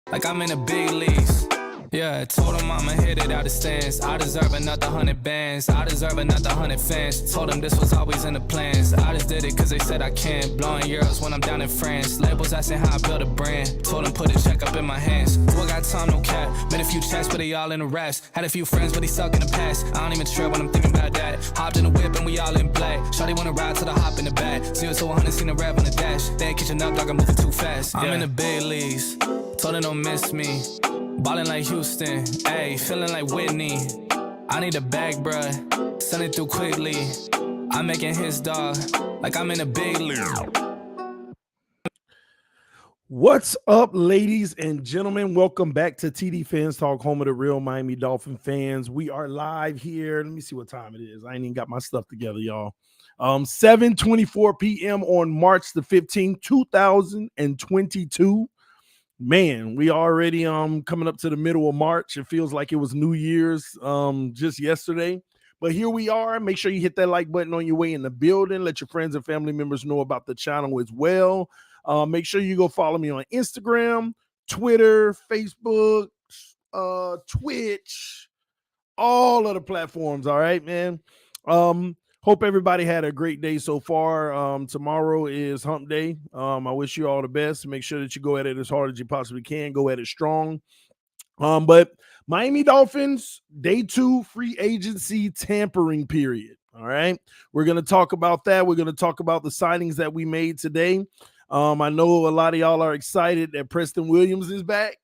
Like I'm in the big leagues. Yeah, told him I'ma hit it out the stands. I deserve another 100 bands. I deserve another 100 fans. Told them this was always in the plans. I just did it cause they said I can. Blowing euros when I'm down in France. Labels asking how I build a brand. Told them put a check up in my hands. Do I got time? No cap. Made a few checks but they all in the raps. Had a few friends but they suck in the past. I don't even trip when I'm thinking about that. Hopped in the whip and we all in black. Shawty wanna ride to the hop in the back. 0 to 100 seen the rev on the dash. They ain't catching up, dog, I'm moving too fast. I'm in the big leagues. Told them don't miss me. Ballin' like Houston, ayy, feeling like Whitney. I need a bag, bruh, send it through quickly. I'm making his dog, like I'm in a big league. What's up, ladies and gentlemen? Welcome back to TDPHINSTALK, home of the real Miami Dolphin fans. We are live here. Let me see what time it is. I ain't even got my stuff together, y'all. 7:24 p.m. on March the 15th, 2022. Man, we already coming up to the middle of March. It feels like it was New Year's just yesterday. But here we are. Make sure you hit that like button on your way in the building. Let your friends and family members know about the channel as well. Make sure you go follow me on Instagram, Twitter, Facebook, Twitch, all of the platforms. All right, man. Hope everybody had a great day so far. Tomorrow is hump day. I wish you all the best. Make sure that you go at it as hard as you possibly can. Go at it strong. But Miami Dolphins, day 2 free agency tampering period. All right. We're going to talk about that. We're going to talk about the signings that we made today. I know a lot of y'all are excited that Preston Williams is back.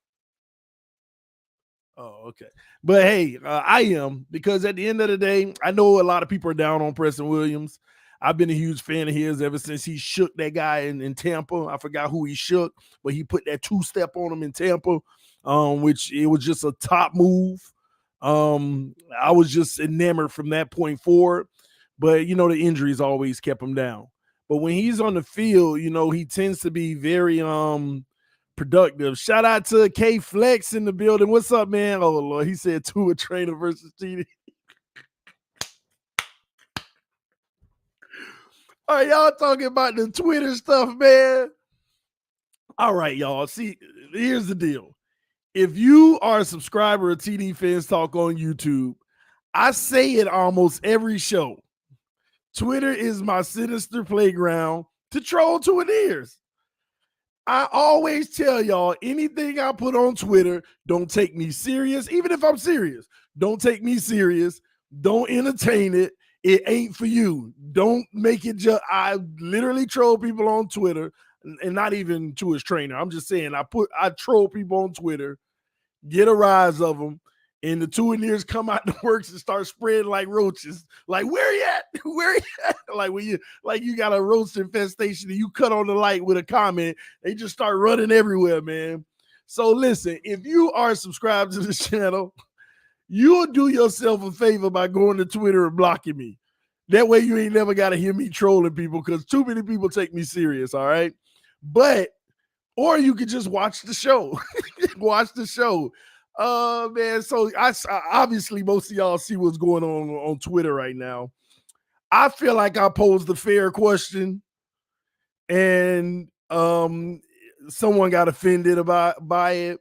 Oh, okay. But hey, I am, because at the end of the day, I know a lot of people are down on Preston Williams. I've been a huge fan of his ever since he shook that guy in Tampa. I forgot who he shook, but he put that 2-step on him in Tampa, which it was just a top move. I was just enamored from that point forward. But, you know, the injuries always kept him down. But when he's on the field, you know, he tends to be very productive. Shout out to K Flex in the building. What's up, man? Oh Lord, he said Tua trainer versus TD. All right, y'all talking about the Twitter stuff, man. All right, y'all. See, here's the deal. If you are a subscriber of TDPHINSTALK on YouTube, I say it almost every show. Twitter is my sinister playground to troll to an ears. I always tell y'all, anything I put on Twitter, don't take me serious. Even if I'm serious, don't take me serious. Don't entertain it. it ain't for you. Don't make it just. I literally troll people on Twitter, and not even to his trainer. I'm just saying I troll people on Twitter, get a rise of them, and the 2 years come out the works and start spreading like roaches. Like, where you at? Where you at? Like when you got a roach infestation and you cut on the light with a comment, they just start running everywhere, man. So listen, if you are subscribed to this channel, you'll do yourself a favor by going to Twitter and blocking me. That way you ain't never got to hear me trolling people, because too many people take me serious, all right? Or you could just watch the show. Watch the show. Man, so I obviously most of y'all see what's going on Twitter right now. I feel like I posed a fair question, and someone got offended by it,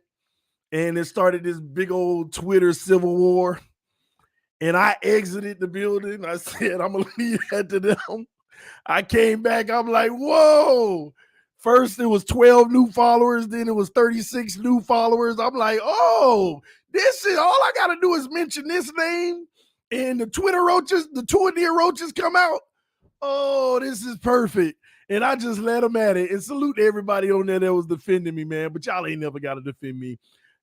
and it started this big old Twitter civil war. And I exited the building. I said, I'm gonna leave that to them. I came back, I'm like, whoa. First it was 12 new followers, then it was 36 new followers. I'm like, oh, this is all I gotta do is mention this name, and the Twitter roaches, the 2 roaches come out. Oh, this is perfect. And I just let them at it. And salute to everybody on there that was defending me, man. But y'all ain't never got to defend me.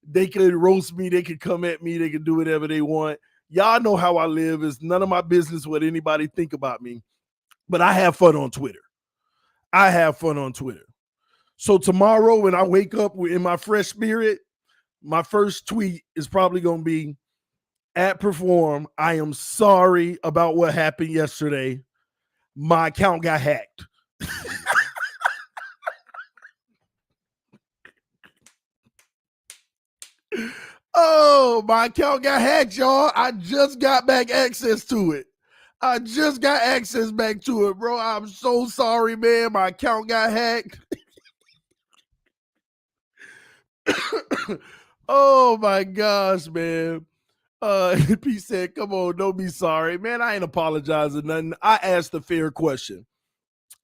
They could roast me. They could come at me. They could do whatever they want. Y'all know how I live. It's none of my business what anybody think about me. But I have fun on Twitter. I have fun on Twitter. So tomorrow when I wake up in my fresh spirit, my first tweet is probably going to be, at Perform, I am sorry about what happened yesterday. My account got hacked. Oh, my account got hacked, y'all. I just got back access to it. I just got access back to it, bro. I'm so sorry, man. My account got hacked. Oh my gosh, man. P said, come on, don't be sorry. Man, I ain't apologizing nothing. I asked a fair question.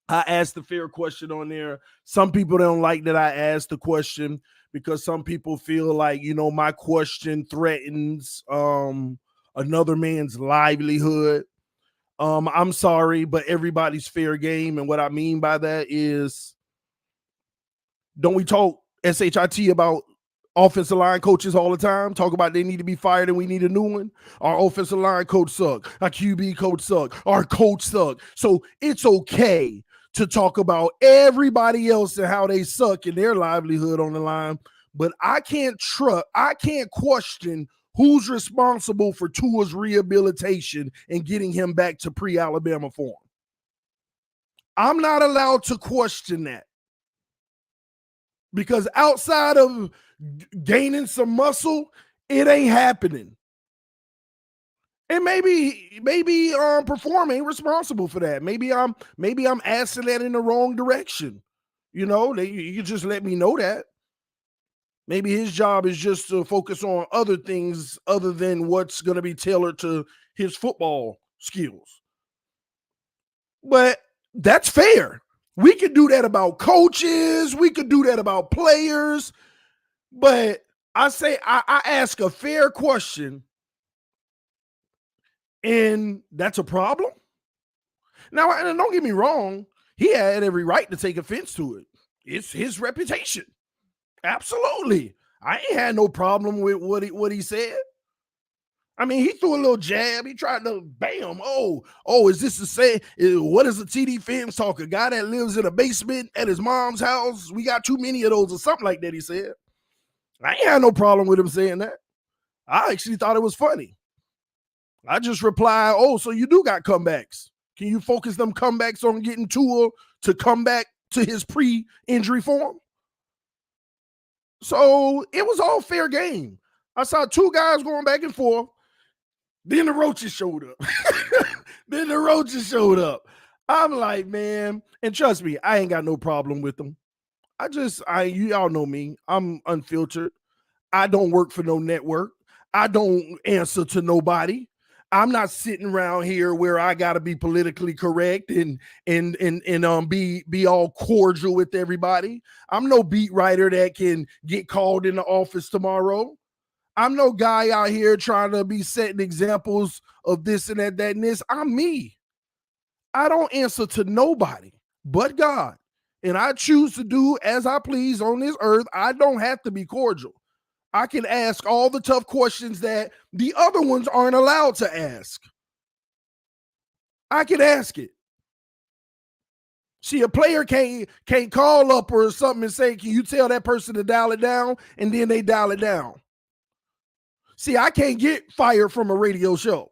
I asked a fair question on there. Some people don't like that I asked the question, because some people feel like, my question threatens another man's livelihood. I'm sorry, but everybody's fair game. And what I mean by that is, don't we talk SHIT about offensive line coaches all the time? Talk about they need to be fired and we need a new one. Our offensive line coach suck. Our QB coach suck. Our coach suck. So it's okay to talk about everybody else and how they suck and their livelihood on the line. But I can't question who's responsible for Tua's rehabilitation and getting him back to pre-Alabama form. I'm not allowed to question that, because outside of gaining some muscle, it ain't happening. And maybe Perform ain't responsible for that. Maybe I'm asking that in the wrong direction. You just let me know that. Maybe his job is just to focus on other things other than what's going to be tailored to his football skills. But that's fair. We could do that about coaches. We could do that about players. But I say I ask a fair question, and that's a problem. Now, and don't get me wrong, he had every right to take offense to it. It's his reputation. Absolutely. I ain't had no problem with what he said. I mean, he threw a little jab. He tried to bam. Oh, is this to say, what is a TDPHINSTALK? A guy that lives in a basement at his mom's house? We got too many of those, or something like that, he said. I ain't had no problem with him saying that. I actually thought it was funny. I just replied, so you do got comebacks. Can you focus them comebacks on getting Tua to come back to his pre-injury form? So it was all fair game. I saw two guys going back and forth. Then the roaches showed up. I'm like, man, and trust me, I ain't got no problem with them. Y'all know me. I'm unfiltered. I don't work for no network. I don't answer to nobody. I'm not sitting around here where I got to be politically correct and be all cordial with everybody. I'm no beat writer that can get called in the office tomorrow. I'm no guy out here trying to be setting examples of this and that, and this. I'm me. I don't answer to nobody but God. And I choose to do as I please on this earth. I don't have to be cordial. I can ask all the tough questions that the other ones aren't allowed to ask. I can ask it. See, a player can't call up or something and say, can you tell that person to dial it down? And then they dial it down. See, I can't get fired from a radio show.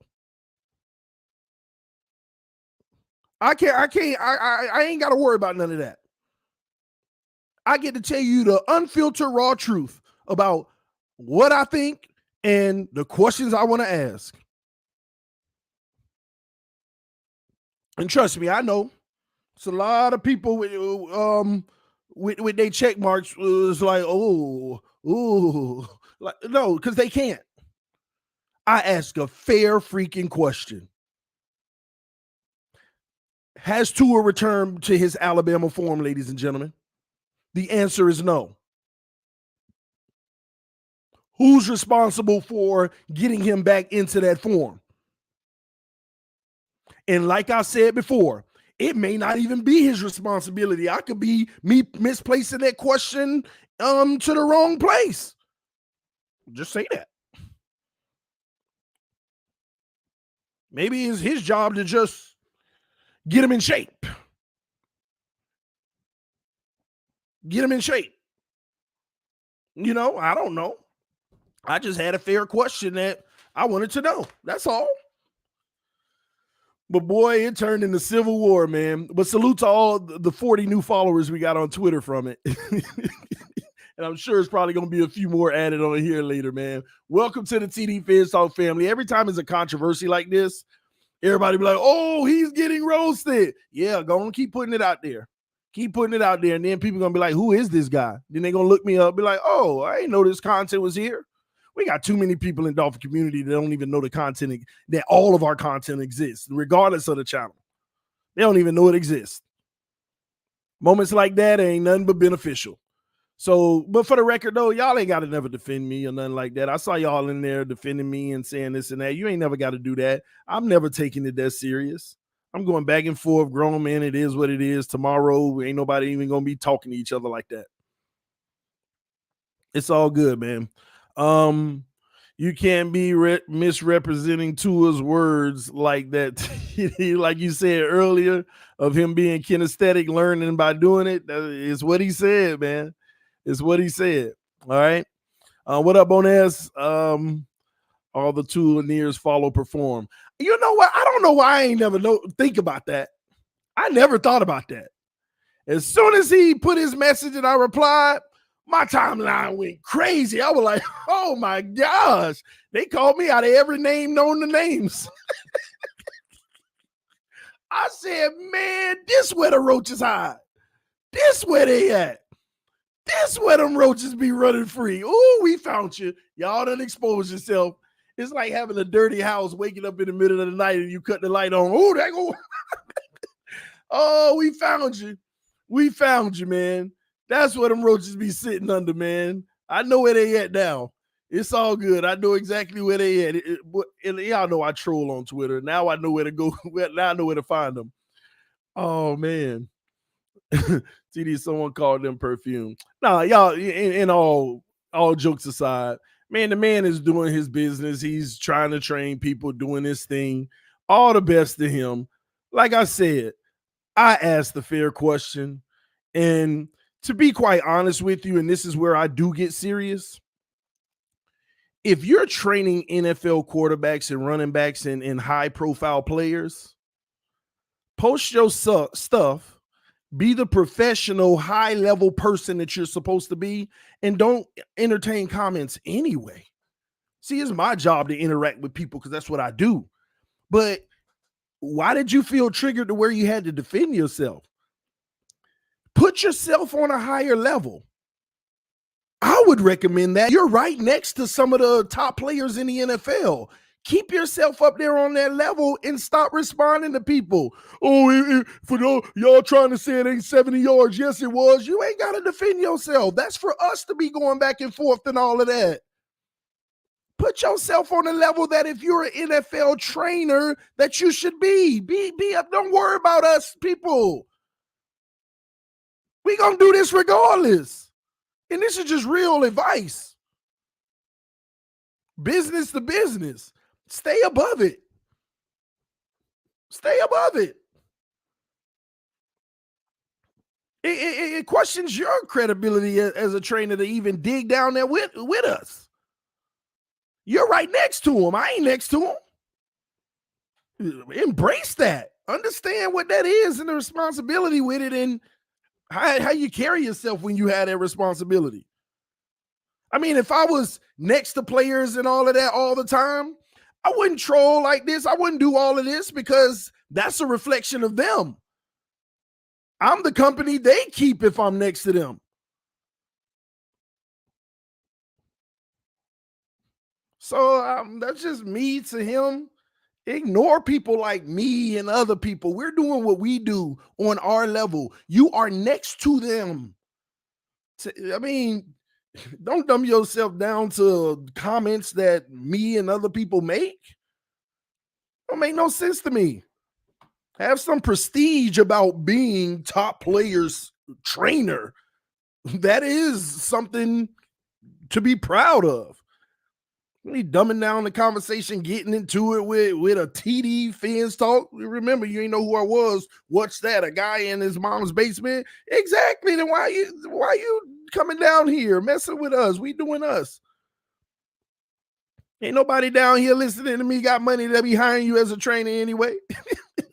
I ain't got to worry about none of that. I get to tell you the unfiltered raw truth about what I think and the questions I want to ask. And trust me, I know it's a lot of people with their check marks was like, like, no, because they can't. I ask a fair freaking question. Has Tua returned to his Alabama form, ladies and gentlemen? The answer is no. Who's responsible for getting him back into that form? And like I said before, it may not even be his responsibility. I could be me misplacing that question to the wrong place. Just say that. Maybe it's his job to just get him in shape. Get him in shape. You know, I don't know. I just had a fair question that I wanted to know. That's all. But boy, it turned into civil war, man. But salute to all the 40 new followers we got on Twitter from it. And I'm sure it's probably going to be a few more added on here later, man. Welcome to the TDPHINSTALK family. Every time there's a controversy like this, everybody be like, oh, he's getting roasted. Yeah, go on, keep putting it out there. Keep putting it out there. And then people going to be like, who is this guy? Then they're going to look me up, be like, oh, I didn't know this content was here. We got too many people in Dolphin community that don't even know the content, that all of our content exists, regardless of the channel. They don't even know it exists. Moments like that ain't nothing but beneficial. So, but for the record, though, y'all ain't got to never defend me or nothing like that. I saw y'all in there defending me and saying this and that. You ain't never got to do that. I'm never taking it that serious. I'm going back and forth, grown man. It is what it is. Tomorrow, ain't nobody even going to be talking to each other like that. It's all good, man. You can't be misrepresenting Tua's words like that. Like you said earlier, of him being kinesthetic, learning by doing it. That is what he said, man. It's what he said. All right. What up, Bonez? All the Tua-neers follow perform. You know what? I don't know why I ain't never think about that. I never thought about that. As soon as he put his message and I replied, my timeline went crazy. I was like, oh my gosh. They called me out of every name known to names. I said, man, this where the roaches hide. This where they at. This where them roaches be running free. Ooh, we found you. Y'all done exposed yourself. It's like having a dirty house, waking up in the middle of the night and you cut the light on. Oh, that go. Oh, we found you. We found you, man. That's where them roaches be sitting under, man. I know where they at now. It's all good. I know exactly where they at. Y'all know I troll on Twitter. Now I know where to go. Now I know where to find them. Oh, man. TD, someone called them perfume. Nah, y'all, in all jokes aside, man, the man is doing his business. He's trying to train people, doing his thing. All the best to him. Like I said, I asked the fair question. And to be quite honest with you, and this is where I do get serious, if you're training NFL quarterbacks and running backs and high-profile players, post your stuff, be the professional, high-level person that you're supposed to be, and don't entertain comments anyway. See, it's my job to interact with people because that's what I do. But why did you feel triggered to where you had to defend yourself? Put yourself on a higher level. I would recommend that. You're right next to some of the top players in the NFL. Keep yourself up there on that level and stop responding to people. Oh, for y'all trying to say it ain't 70 yards. Yes, it was. You ain't got to defend yourself. That's for us to be going back and forth and all of that. Put yourself on a level that if you're an NFL trainer that you should be up. Don't worry about us people. We gonna do this regardless. And this is just real advice. Business to business. Stay above it. Stay above it. It questions your credibility as a trainer to even dig down there with us. You're right next to him. I ain't next to him. Embrace that. Understand what that is and the responsibility with it, and how you carry yourself when you have that responsibility. I mean, if I was next to players and all of that all the time, I wouldn't troll like this. I wouldn't do all of this because that's a reflection of them. I'm the company they keep if I'm next to them. So that's just me to him. Ignore people like me and other people. We're doing what we do on our level. You are next to them. I mean, don't dumb yourself down to comments that me and other people make. Don't make no sense to me. Have some prestige about being top players trainer. That is something to be proud of. Really dumbing down the conversation, getting into it with a TDPHINSTALK. Remember, you ain't know who I was. What's that? A guy in his mom's basement? Exactly. Then why you coming down here messing with us? We doing us. Ain't nobody down here listening to me got money that be hiring you as a trainer anyway.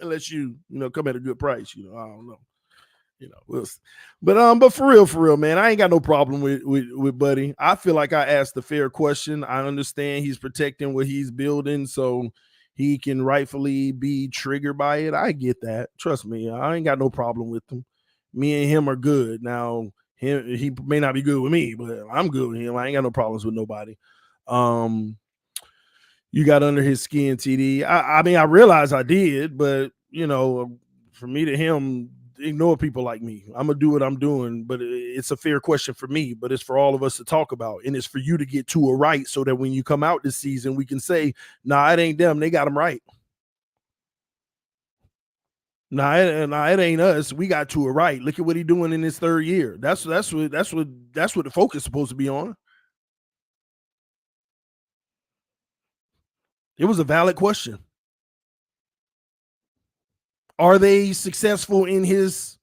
Unless you come at a good price, I don't know. But for real, man, I ain't got no problem with Buddy. I feel like I asked a fair question. I understand he's protecting what he's building, so he can rightfully be triggered by it. I get that. Trust me, I ain't got no problem with him. Me and him are good. Now, he may not be good with me, but I'm good with him. I ain't got no problems with nobody. You got under his skin, TD. I mean, I realized I did, but for me to him, ignore people like me. I'm gonna do what I'm doing, but it's a fair question for me, but it's for all of us to talk about, and it's for you to get to it right so that when you come out this season, we can say, nah, it ain't them, they got them right. Nah, it ain't us. We got to it right. Look at what he's doing in his third year. That's what the focus is supposed to be on. It was a valid question. Are they successful in his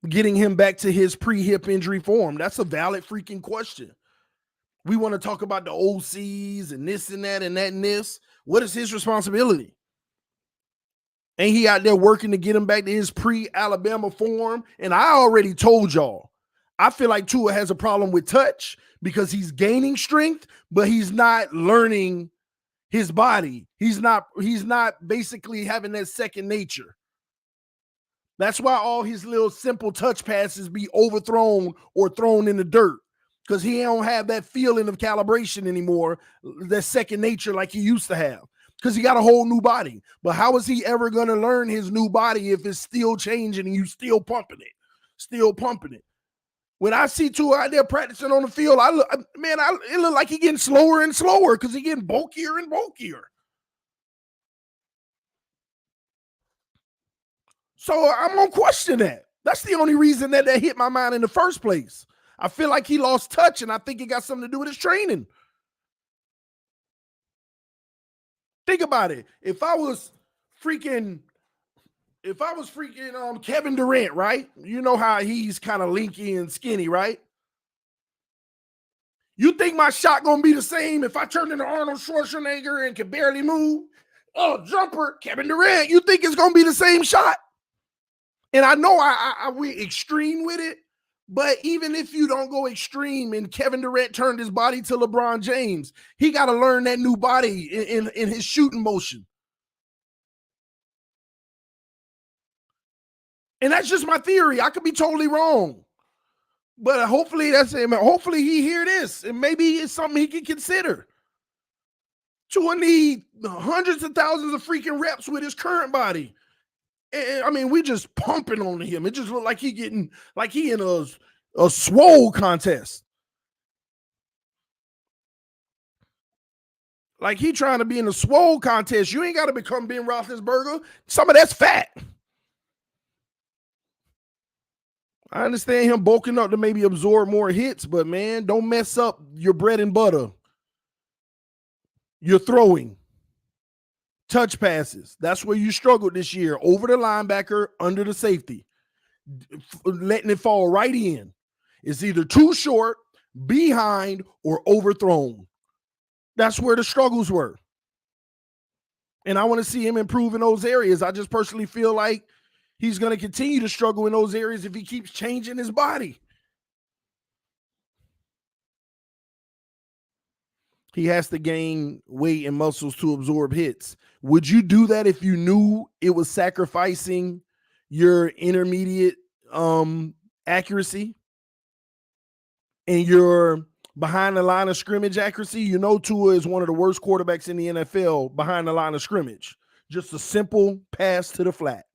getting him back to his pre-hip injury form? That's a valid freaking question. We want to talk about the OCs and this and that and that and this. What is his responsibility? Ain't he out there working to get him back to his pre-Alabama form? And I already told y'all, I feel like Tua has a problem with touch because he's gaining strength, but he's not learning his body. He's not basically having that second nature. That's why all his little simple touch passes be overthrown or thrown in the dirt, because he don't have that feeling of calibration anymore, that second nature like he used to have, because he got a whole new body. But how is he ever going to learn his new body if it's still changing and you still pumping it? When I see Tua out there practicing on the field, it look like he getting slower and slower because he getting bulkier and bulkier. So I'm going to question that. That's the only reason that hit my mind in the first place. I feel like he lost touch, and I think it got something to do with his training. Think about it. If I was freaking Kevin Durant, right? You know how he's kind of linky and skinny, right? You think my shot going to be the same if I turned into Arnold Schwarzenegger and can barely move? Oh, jumper, Kevin Durant. You think it's going to be the same shot? And I know I went extreme with it, but even if you don't go extreme and Kevin Durant turned his body to LeBron James, he got to learn that new body in his shooting motion. And that's just my theory. I could be totally wrong. But hopefully that's him. Hopefully he hear this, and maybe it's something he can consider. Tua need hundreds of thousands of freaking reps with his current body. I mean, we just pumping on him. It just look like he in a swole contest. Like he trying to be in a swole contest. You ain't got to become Ben Roethlisberger. Some of that's fat. I understand him bulking up to maybe absorb more hits, but man, don't mess up your bread and butter. You're throwing touch passes. That's where you struggled this year. Over the linebacker, under the safety. Letting it fall right in. It's either too short, behind, or overthrown. That's where the struggles were. And I want to see him improve in those areas. I just personally feel like he's going to continue to struggle in those areas if he keeps changing his body. He has to gain weight and muscles to absorb hits. Would you do that if you knew it was sacrificing your intermediate accuracy and your behind the line of scrimmage accuracy? You know, Tua is one of the worst quarterbacks in the NFL behind the line of scrimmage. Just a simple pass to the flat.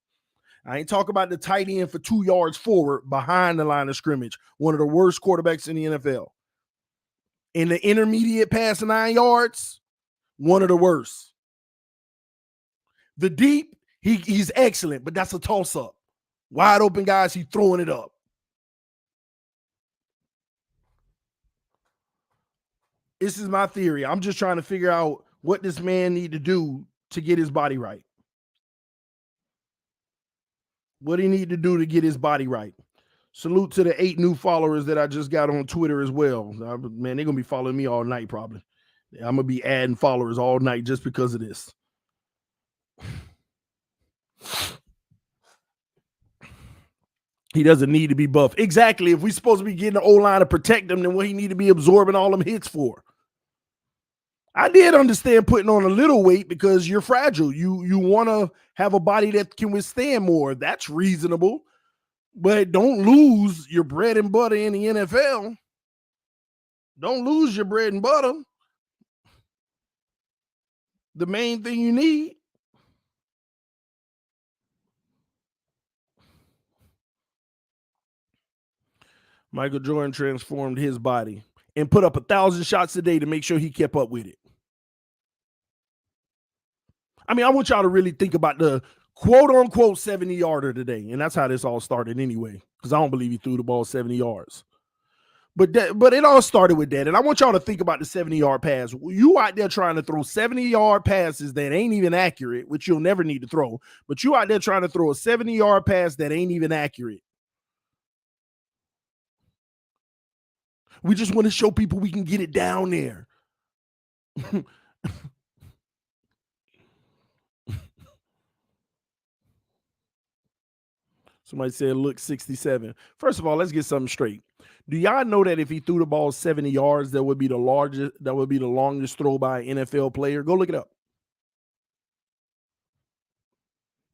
I ain't talking about the tight end for 2 yards forward behind the line of scrimmage. One of the worst quarterbacks in the NFL. In the intermediate pass 9 yards, one of the worst. The deep, he's excellent, but that's a toss-up. Wide open guys, he's throwing it up. This is my theory. I'm just trying to figure out what this man need to do to get his body right. What he need to do to get his body right. Salute to the 8 new followers that I just got on Twitter as well. Man, they're going to be following me all night probably. I'm going to be adding followers all night just because of this. He doesn't need to be buff. Exactly. If we're supposed to be getting the O-line to protect him, then what he need to be absorbing all them hits for? I did understand putting on a little weight because you're fragile. You want to have a body that can withstand more. That's reasonable. But don't lose your bread and butter in the NFL. Don't lose your bread and butter. The main thing you need. Michael Jordan transformed his body and put up 1,000 shots a day to make sure he kept up with it. I mean, I want y'all to really think about the quote-unquote 70-yarder today, and that's how this all started anyway, because I don't believe he threw the ball 70 yards. But it all started with that, and I want y'all to think about the 70-yard pass. You out there trying to throw 70-yard passes that ain't even accurate, which you'll never need to throw, but you out there trying to throw a 70-yard pass that ain't even accurate. We just want to show people we can get it down there. Somebody said, look, 67. First of all, let's get something straight. Do y'all know that if he threw the ball 70 yards, that would be the longest throw by an NFL player? Go look it up.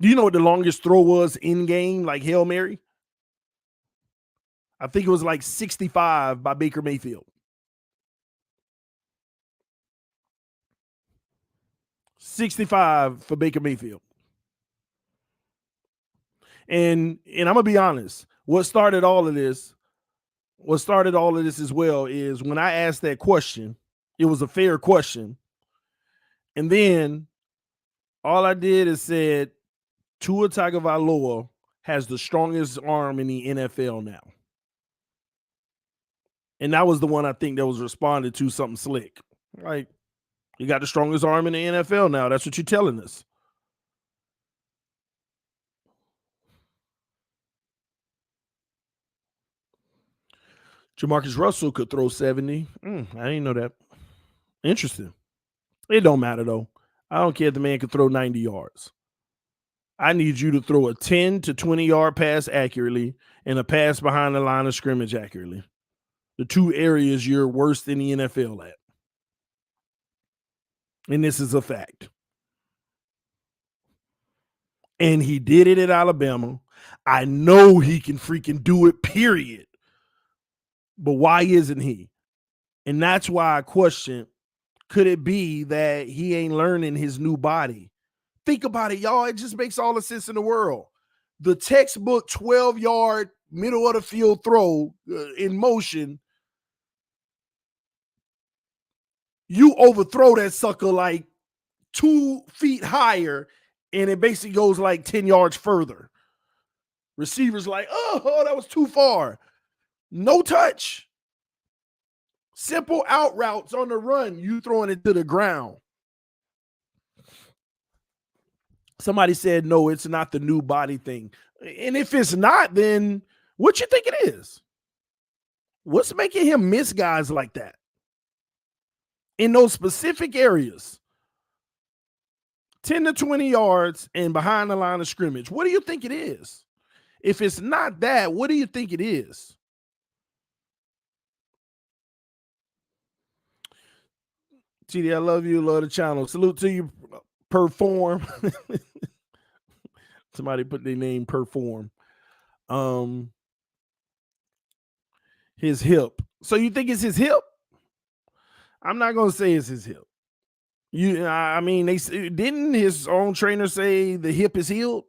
Do you know what the longest throw was in game, like Hail Mary? I think it was like 65 by Baker Mayfield. 65 for Baker Mayfield. And I'm gonna be honest, what started all of this as well is when I asked that question, it was a fair question. And then all I did is said Tua Tagovailoa has the strongest arm in the NFL now. And that was the one I think that was responded to something slick. Like, you got the strongest arm in the NFL now. That's what you're telling us. Jamarcus Russell could throw 70. I didn't know that. Interesting. It don't matter, though. I don't care if the man can throw 90 yards. I need you to throw a 10 to 20-yard pass accurately and a pass behind the line of scrimmage accurately. The two areas you're worst in the NFL at. And this is a fact. And he did it at Alabama. I know he can freaking do it, period. But why isn't he? And that's why I question, could it be that he ain't learning his new body? Think about it, y'all. It just makes all the sense in the world. The textbook 12-yard middle of the field throw in motion you overthrow that sucker like 2 feet higher, and it basically goes like 10 yards further. Receivers like, oh, that was too far. No touch. Simple out routes on the run, you throwing it to the ground. Somebody said, no, it's not the new body thing. And if it's not, then what you think it is? What's making him miss guys like that? In those specific areas, 10 to 20 yards and behind the line of scrimmage. What do you think it is? If it's not that, what do you think it is? TD, I love you. Love the channel. Salute to you. Perform. Somebody put their name Perform. His hip. So you think it's his hip? I'm not gonna say it's his hip. I mean, didn't his own trainer say the hip is healed?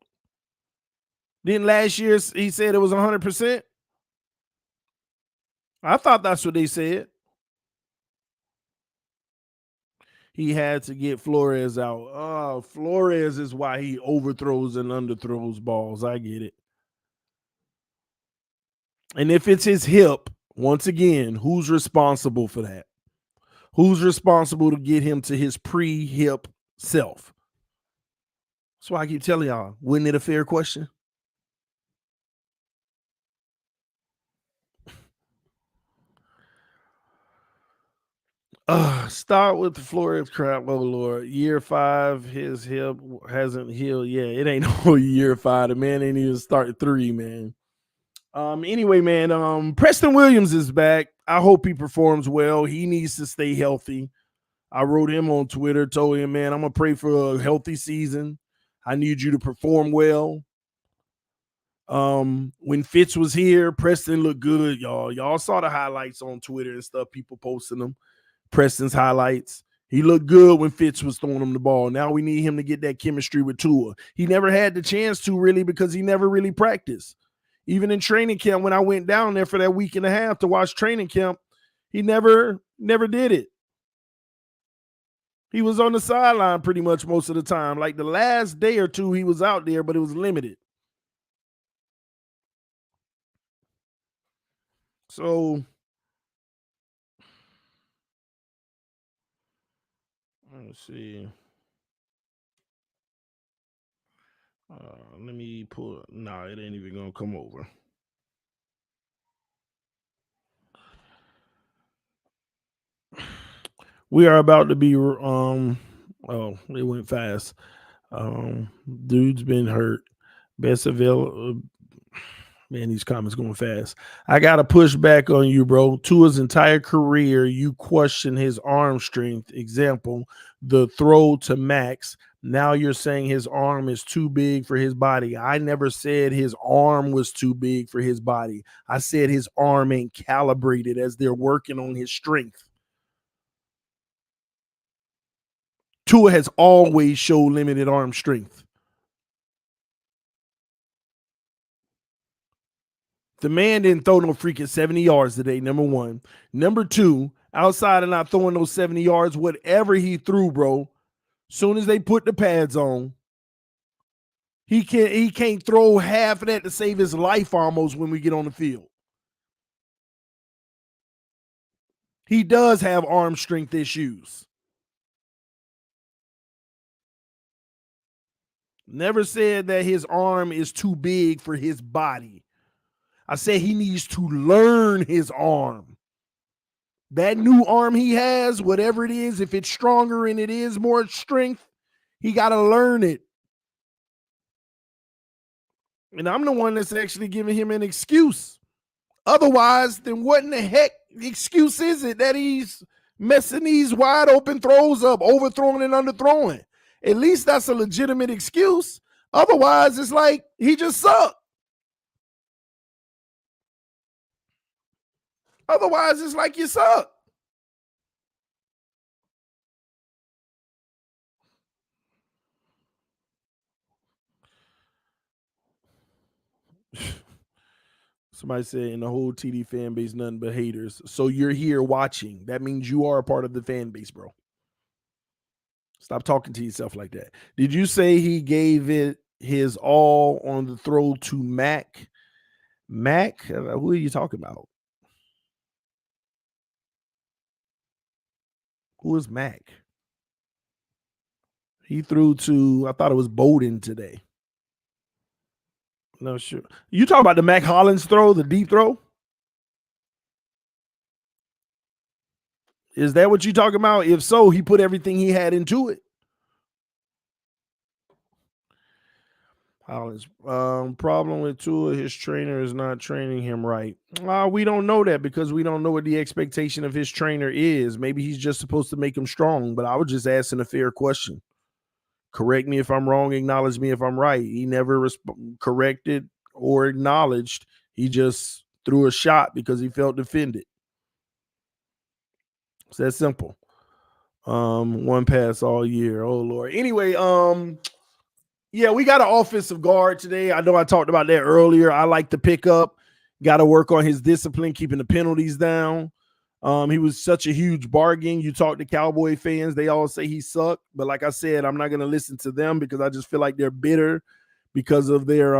Didn't last year he said it was 100%? I thought that's what they said. He had to get Flores out. Oh, Flores is why he overthrows and underthrows balls. I get it. And if it's his hip, once again, who's responsible for that? Who's responsible to get him to his pre-hip self? That's why I keep telling y'all, wasn't it a fair question? Start with the Flores crap. Oh Lord, year 5, his hip hasn't healed. Yeah, it ain't no year 5. The man ain't even started 3, man. Anyway, man, Preston Williams is back. I hope he performs well. He needs to stay healthy. I wrote him on Twitter, told him, man, I'm gonna pray for a healthy season. I need you to perform well. When Fitz was here, Preston looked good, y'all. Y'all saw the highlights on Twitter and stuff, people posting them. Preston's highlights. He looked good when Fitz was throwing him the ball. Now we need him to get that chemistry with Tua. He never had the chance to really because he never really practiced. Even in training camp, when I went down there for that week and a half to watch training camp, he never did it. He was on the sideline pretty much most of the time. Like the last day or two, he was out there, but it was limited. So let's see. Let me pull. No, it ain't even gonna come over. We are about to be. Oh, it went fast. Dude's been hurt. Best available. Man, these comments going fast. I got to push back on you, bro. Tua's entire career, you question his arm strength. Example, the throw to Max. Now you're saying his arm is too big for his body. I never said his arm was too big for his body. I said his arm ain't calibrated as they're working on his strength. Tua has always showed limited arm strength. The man didn't throw no freaking 70 yards today, number one. Number two, outside of not throwing those 70 yards, whatever he threw, bro, soon as they put the pads on, he can't throw half of that to save his life almost when we get on the field. He does have arm strength issues. Never said that his arm is too big for his body. I said he needs to learn his arm. That new arm he has, whatever it is, if it's stronger and it is more strength, he got to learn it. And I'm the one that's actually giving him an excuse. Otherwise, then what in the heck excuse is it that he's messing these wide open throws up, overthrowing and underthrowing? At least that's a legitimate excuse. Otherwise, it's like he just sucked. Otherwise, it's like you suck. Somebody said in the whole TD fan base, nothing but haters. So you're here watching. That means you are a part of the fan base, bro. Stop talking to yourself like that. Did you say he gave it his all on the throw to Mac? Mac? Who are you talking about? Who is Mac? He threw to, I thought it was Bowden today. No, sure. You talking about the Mac Hollins throw, the deep throw? Is that what you talking about? If so, he put everything he had into it. Hollins, problem with Tua, his trainer is not training him right. We don't know that because we don't know what the expectation of his trainer is. Maybe he's just supposed to make him strong, but I was just asking a fair question. Correct me if I'm wrong, acknowledge me if I'm right. He never corrected or acknowledged. He just threw a shot because he felt defended. It's that simple. One pass all year. Oh Lord. Anyway, yeah, we got an offensive guard today. I know I talked about that earlier. I like the pickup. Got to work on his discipline, keeping the penalties down. He was such a huge bargain. You talk to Cowboy fans, they all say he sucked. But like I said, I'm not going to listen to them because I just feel like they're bitter because of their,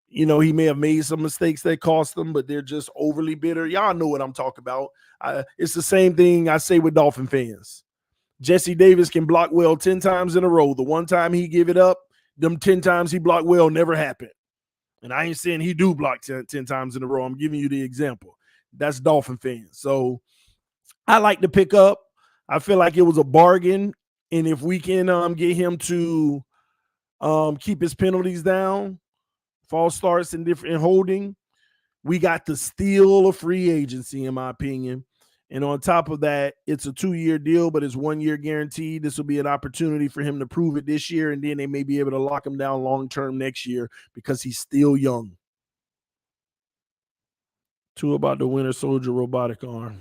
he may have made some mistakes that cost them, but they're just overly bitter. Y'all know what I'm talking about. It's the same thing I say with Dolphin fans. Jesse Davis can block well 10 times in a row. The one time he give it up, them 10 times he blocked well never happened. And I ain't saying he do block 10 times in a row. I'm giving you the example. That's Dolphin fans. So I like to pick up. I feel like it was a bargain. And if we can get him to keep his penalties down, false starts and different holding, we got the steal of free agency, in my opinion. And on top of that, it's a 2-year deal, but it's 1 year guaranteed. This will be an opportunity for him to prove it this year, and then they may be able to lock him down long-term next year because he's still young. Two about the Winter Soldier robotic arm.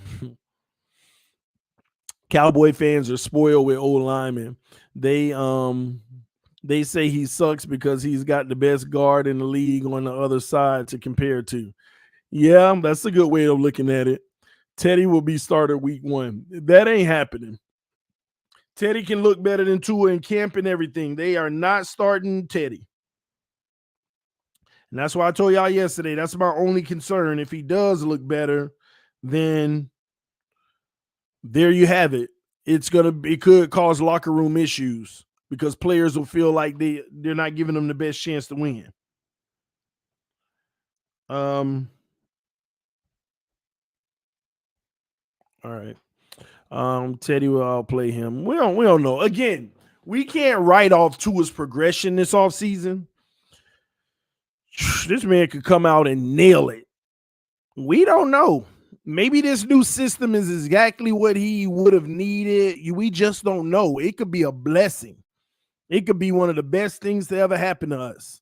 Cowboy fans are spoiled with old linemen. They say he sucks because he's got the best guard in the league on the other side to compare to. Yeah, that's a good way of looking at it. Teddy will be starter week 1. That ain't happening. Teddy can look better than Tua in camp and everything. They are not starting Teddy. And that's why I told y'all yesterday, that's my only concern. If he does look better, then there you have it. It could cause locker room issues because players will feel like they're not giving them the best chance to win. All right. Teddy will outplay him. We don't know. Again, we can't write off Tua's progression this offseason. This man could come out and nail it. We don't know. Maybe this new system is exactly what he would have needed. We just don't know. It could be a blessing. It could be one of the best things to ever happen to us.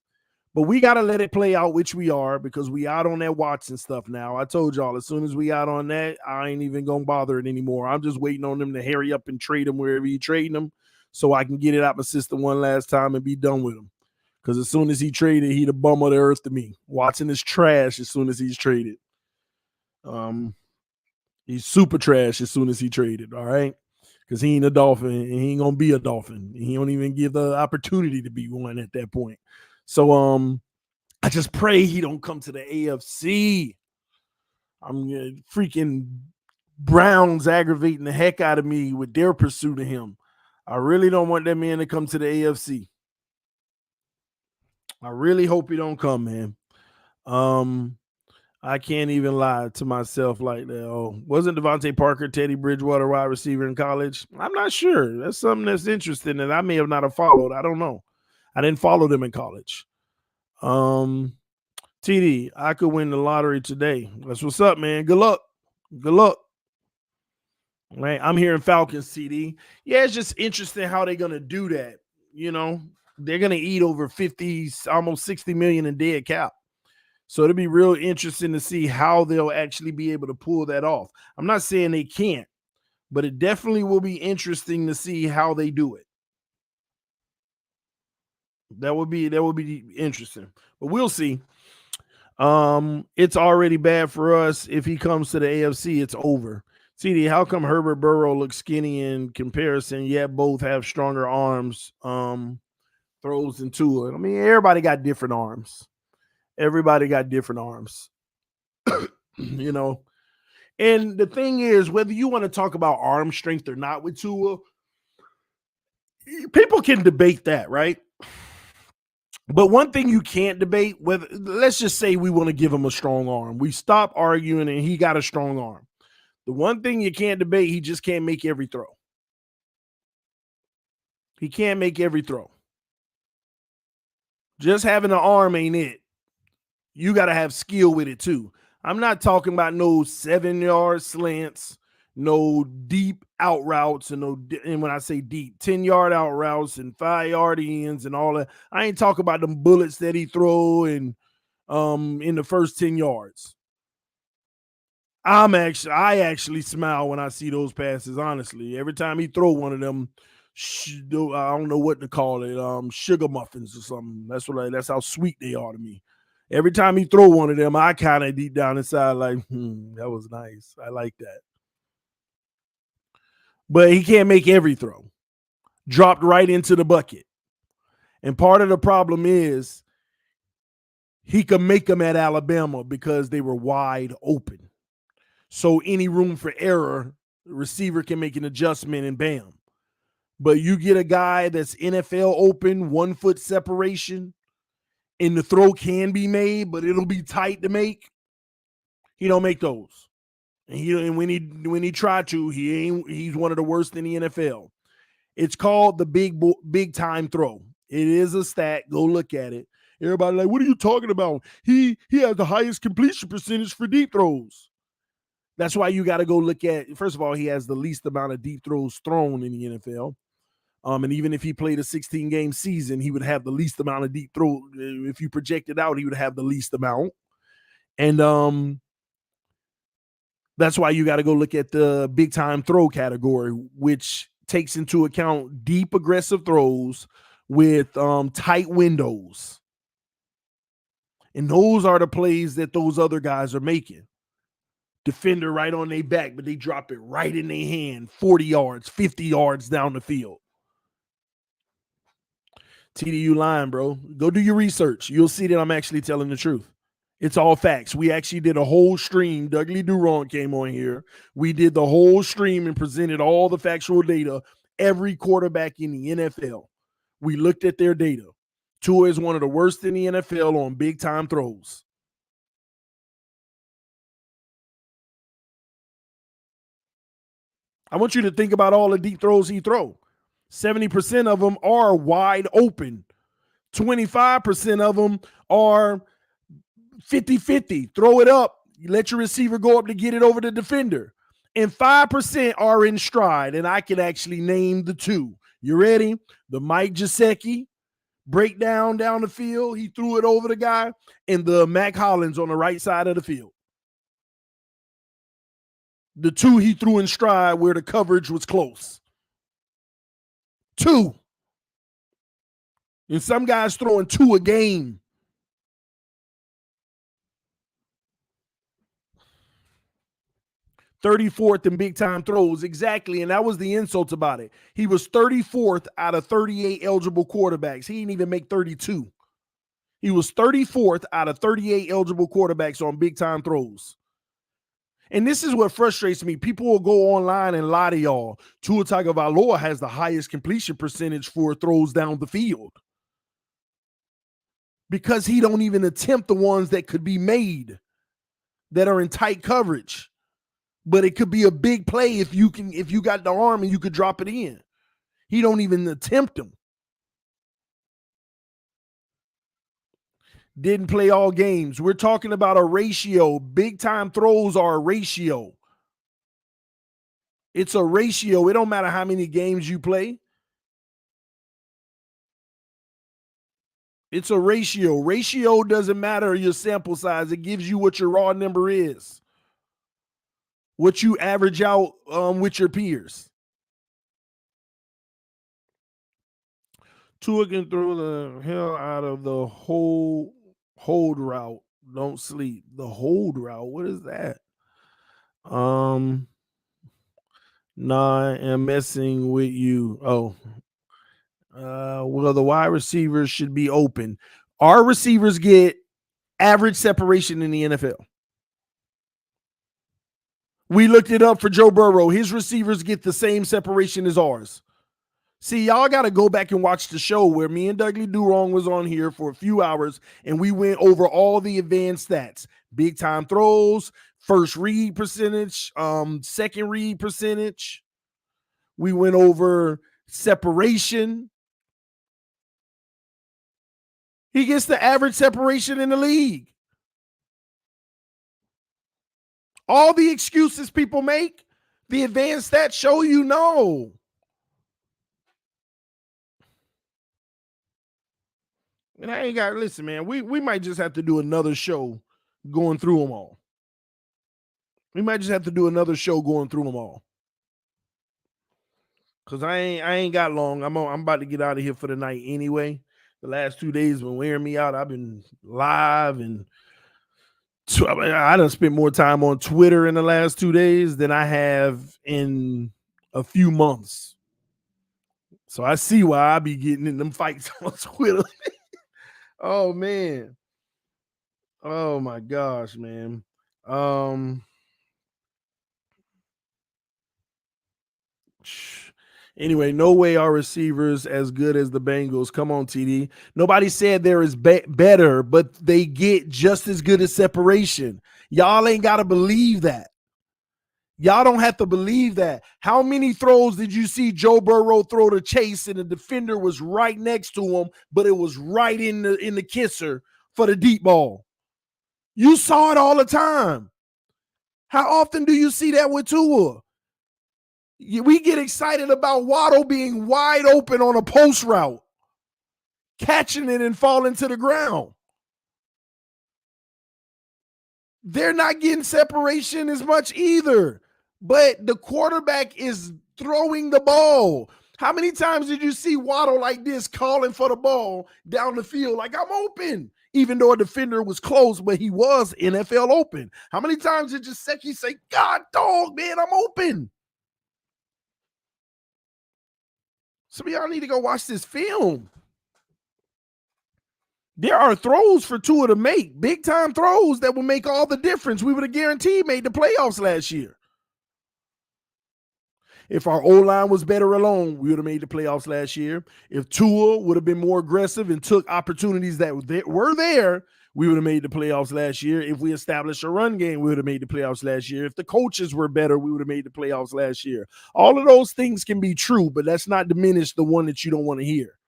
But we got to let it play out, which we are, because we out on that Watson stuff now. I told y'all, as soon as we out on that, I ain't even going to bother it anymore. I'm just waiting on them to hurry up and trade him wherever he trading them so I can get it out my system one last time and be done with him. Because as soon as he traded, he the bum of the earth to me. Watson is trash as soon as he's traded. He's super trash as soon as he traded, all right? Because he ain't a Dolphin, and he ain't going to be a Dolphin. He don't even give the opportunity to be one at that point. So I just pray he don't come to the AFC. I'm freaking Browns aggravating the heck out of me with their pursuit of him. I really don't want that man to come to the AFC. I really hope he don't come, man. I can't even lie to myself like that. Oh, wasn't Devontae Parker Teddy Bridgewater wide receiver in college? I'm not sure. That's something that's interesting that I may have not have followed. I don't know. I didn't follow them in college. TD, I could win the lottery today. That's what's up, man. Good luck. Good luck. Right. I'm hearing Falcons, TD. Yeah, it's just interesting how they're gonna do that. You know, they're gonna eat over 50, almost 60 million in dead cap. So it'll be real interesting to see how they'll actually be able to pull that off. I'm not saying they can't, but it definitely will be interesting to see how they do it. That would be interesting, but we'll see. It's already bad for us. If he comes to the AFC, it's over. CD, how come Herbert Burrow looks skinny in comparison, yet both have stronger arms, throws than Tua? I mean, everybody got different arms. Everybody got different arms. You know. And the thing is, whether you want to talk about arm strength or not with Tua, people can debate that, right? But one thing you can't debate, whether let's just say we want to give him a strong arm. We stop arguing and he got a strong arm. The one thing you can't debate, he just can't make every throw. He can't make every throw. Just having an arm ain't it. You got to have skill with it too. I'm not talking about no 7-yard slants, no deep out routes, and and when I say deep, 10-yard out routes and 5-yard ends and all that. I ain't talking about them bullets that he throw and in the first 10 yards. I actually smile when I see those passes, honestly. Every time he throw one of them, I don't know what to call it, sugar muffins or something. That's how sweet they are to me. Every time he throw one of them, I kind of deep down inside like, that was nice. I like that. But he can't make every throw. Dropped right into the bucket. And part of the problem is he could make them at Alabama because they were wide open. So any room for error, the receiver can make an adjustment and bam. But you get a guy that's NFL open, 1 foot separation, and the throw can be made, but it'll be tight to make. He don't make those. And when he tried to, he's one of the worst in the NFL. It's called the big time throw. It is a stat. Go look at it. Everybody like, what are you talking about? He has the highest completion percentage for deep throws. That's why you got to go look at, first of all, he has the least amount of deep throws thrown in the NFL. And even if he played a 16-game season, he would have the least amount of deep throw. If you project it out, he would have the least amount. And that's why you got to go look at the big time throw category, which takes into account deep aggressive throws with tight windows. And those are the plays that those other guys are making. Defender right on their back, but they drop it right in their hand, 40 yards, 50 yards down the field. TDU lying, bro. Go do your research. You'll see that I'm actually telling the truth. It's all facts. We actually did a whole stream. Dudley Durant came on here. We did the whole stream and presented all the factual data. Every quarterback in the NFL. We looked at their data. Tua is one of the worst in the NFL on big time throws. I want you to think about all the deep throws he throw. 70% of them are wide open. 25% of them are 50-50. Throw it up. You let your receiver go up to get it over the defender. And 5% are in stride, and I can actually name the two. You ready? The Mike Gesicki breakdown down the field. He threw it over the guy. And the Mac Hollins on the right side of the field. The two he threw in stride where the coverage was close. 2. And some guys throwing 2 a game. "34th in big time throws." Exactly. And that was the insults about it. He was 34th out of 38 eligible quarterbacks. He didn't even make 32. He was 34th out of 38 eligible quarterbacks on big time throws. And this is what frustrates me. People will go online and lie to y'all. Tua Tagovailoa has the highest completion percentage for throws down the field. Because he don't even attempt the ones that could be made that are in tight coverage. But it could be a big play if you got the arm and you could drop it in. He don't even attempt them. Didn't play all games. We're talking about a ratio. Big time throws are a ratio. It's a ratio. It don't matter how many games you play. It's a ratio. Ratio doesn't matter your sample size. It gives you what your raw number is. What you average out with your peers. Tua can throw the hell out of the whole hold route. Don't sleep. The hold route. What is that? Nah, I'm messing with you. Oh. Well, the wide receivers should be open. Our receivers get average separation in the NFL. We looked it up for Joe Burrow. His receivers get the same separation as ours. See, y'all got to go back and watch the show where me and Dougley Durong was on here for a few hours, and we went over all the advanced stats. Big time throws, first read percentage, second read percentage. We went over separation. He gets the average separation in the league. All the excuses people make, the advanced stats show you no. And I ain't got, listen, man, we might just have to do another show going through them all. We might just have to do another show going through them all. Cause I ain't got long. I'm about to get out of here for the night anyway. The last 2 days been wearing me out. I've been live and I done spent more time on Twitter in the last 2 days than I have in a few months. So I see why I be getting in them fights on Twitter. Oh man. Oh my gosh, man. Anyway, no way our receivers as good as the Bengals. Come on, TD. Nobody said there is better, but they get just as good as separation. Y'all ain't got to believe that. Y'all don't have to believe that. How many throws did you see Joe Burrow throw to Chase and the defender was right next to him, but it was right in the kisser for the deep ball? You saw it all the time. How often do you see that with Tua? We get excited about Waddle being wide open on a post route, catching it and falling to the ground. They're not getting separation as much either, but the quarterback is throwing the ball. How many times did you see Waddle like this calling for the ball down the field like I'm open, even though a defender was close, but he was NFL open? How many times did Gesicki say, God dog, man, I'm open? Some of y'all need to go watch this film. There are throws for Tua to make, big time throws that will make all the difference. We would have guaranteed made the playoffs last year. If our O-line was better alone, we would have made the playoffs last year. If Tua would have been more aggressive and took opportunities that were there, we would have made the playoffs last year. If we established a run game, we would have made the playoffs last year. If the coaches were better, we would have made the playoffs last year. All of those things can be true, but let's not diminish the one that you don't want to hear.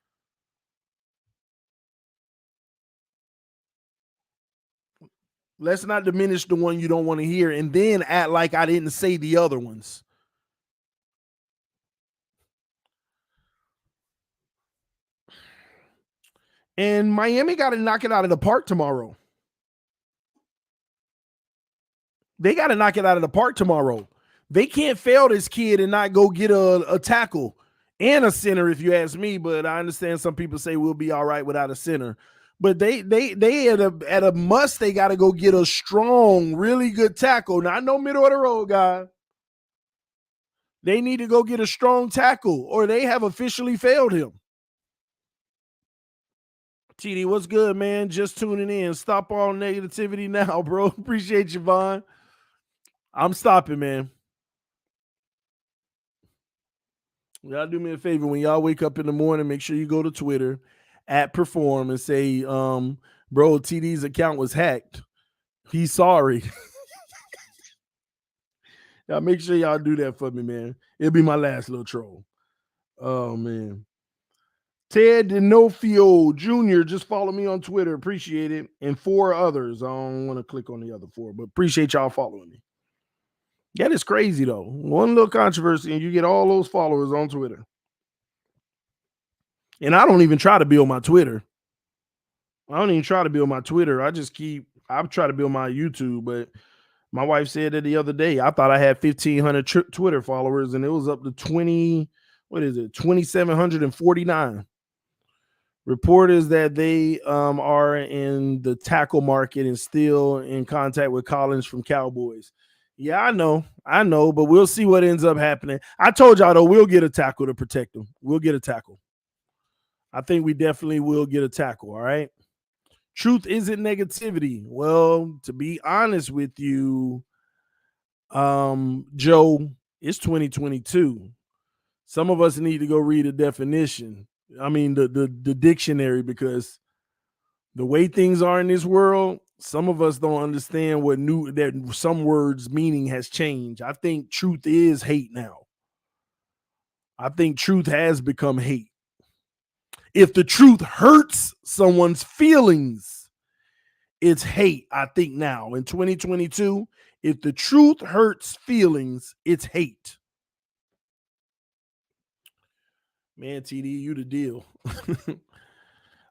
Let's not diminish the one you don't want to hear and then act like I didn't say the other ones. And Miami got to knock it out of the park tomorrow. They got to knock it out of the park tomorrow. They can't fail this kid and not go get a tackle and a center, if you ask me. But I understand some people say we'll be all right without a center. But they at a must, they got to go get a strong, really good tackle. Not no middle of the road guy. They need to go get a strong tackle or they have officially failed him. TD, what's good, man? Just tuning in. Stop all negativity now, bro. Appreciate you, Vaughn. I'm stopping, man. Y'all do me a favor. When y'all wake up in the morning, make sure you go to Twitter @perform and say, bro, TD's account was hacked. He's sorry. Y'all make sure y'all do that for me, man. It'll be my last little troll. Oh, man. Ted D'Onofrio Jr. just follow me on Twitter. Appreciate it. And 4 others. I don't want to click on the other 4, but appreciate y'all following me. That is crazy, though. One little controversy, and you get all those followers on Twitter. And I don't even try to build my Twitter. I try to build my YouTube, but my wife said that the other day. I thought I had 1,500 Twitter followers, and it was up to 2,749. Report is that they are in the tackle market and still in contact with Collins from Cowboys. Yeah, I know, but we'll see what ends up happening. I told y'all, though, we'll get a tackle to protect them. We'll get a tackle. I think we definitely will get a tackle, all right? Truth isn't negativity. Well, to be honest with you, Joe, it's 2022. Some of us need to go read a definition. I mean, the dictionary, because the way things are in this world, some of us don't understand that some words meaning has changed. I think truth is hate now. I think truth has become hate. If the truth hurts someone's feelings, it's hate. I think now in 2022, if the truth hurts feelings, it's hate. Man, TD, you the deal.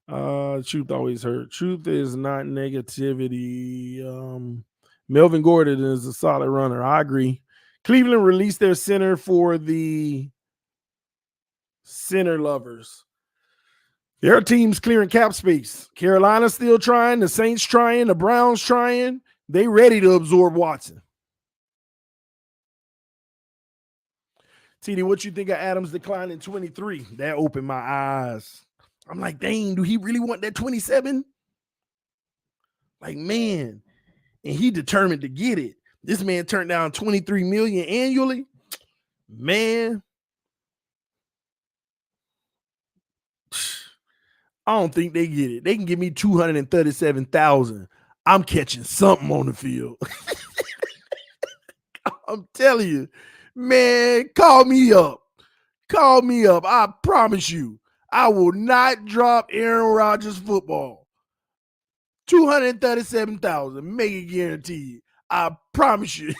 Truth always hurt. Truth is not negativity. Melvin Gordon is a solid runner. I agree. Cleveland released their center for the center lovers. There are teams clearing cap space. Carolina still trying. The Saints trying. The Browns trying. They ready to absorb Watson. TD, what you think of Adams' decline in 23? That opened my eyes. I'm like, dang, do he really want that 27? Like, man, and he determined to get it. This man turned down $23 million annually. Man, I don't think they get it. They can give me $237,000. I'm catching something on the field. I'm telling you, man, call me up. Call me up. I promise you, I will not drop Aaron Rodgers football. $237,000, make it guaranteed. I promise you.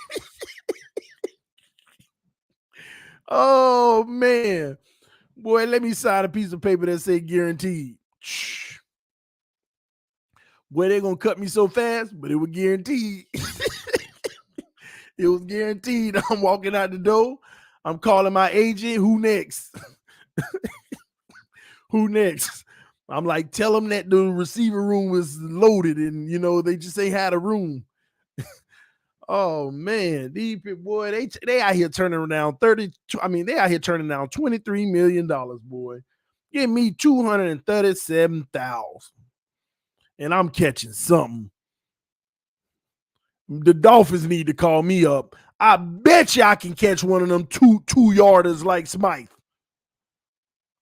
Oh man, boy, let me sign a piece of paper that say guaranteed. Boy, they're gonna cut me so fast, but it was guaranteed. It was guaranteed. I'm walking out the door. I'm calling my agent. Who next? Who next? I'm like, tell them that the receiver room was loaded and, they just ain't had a room. Oh, man. These people, boy, they out here turning down they out here turning down $23 million, boy. Give me $237,000. And I'm catching something. The Dolphins need to call me up. I bet you I can catch one of them two-yarders like Smythe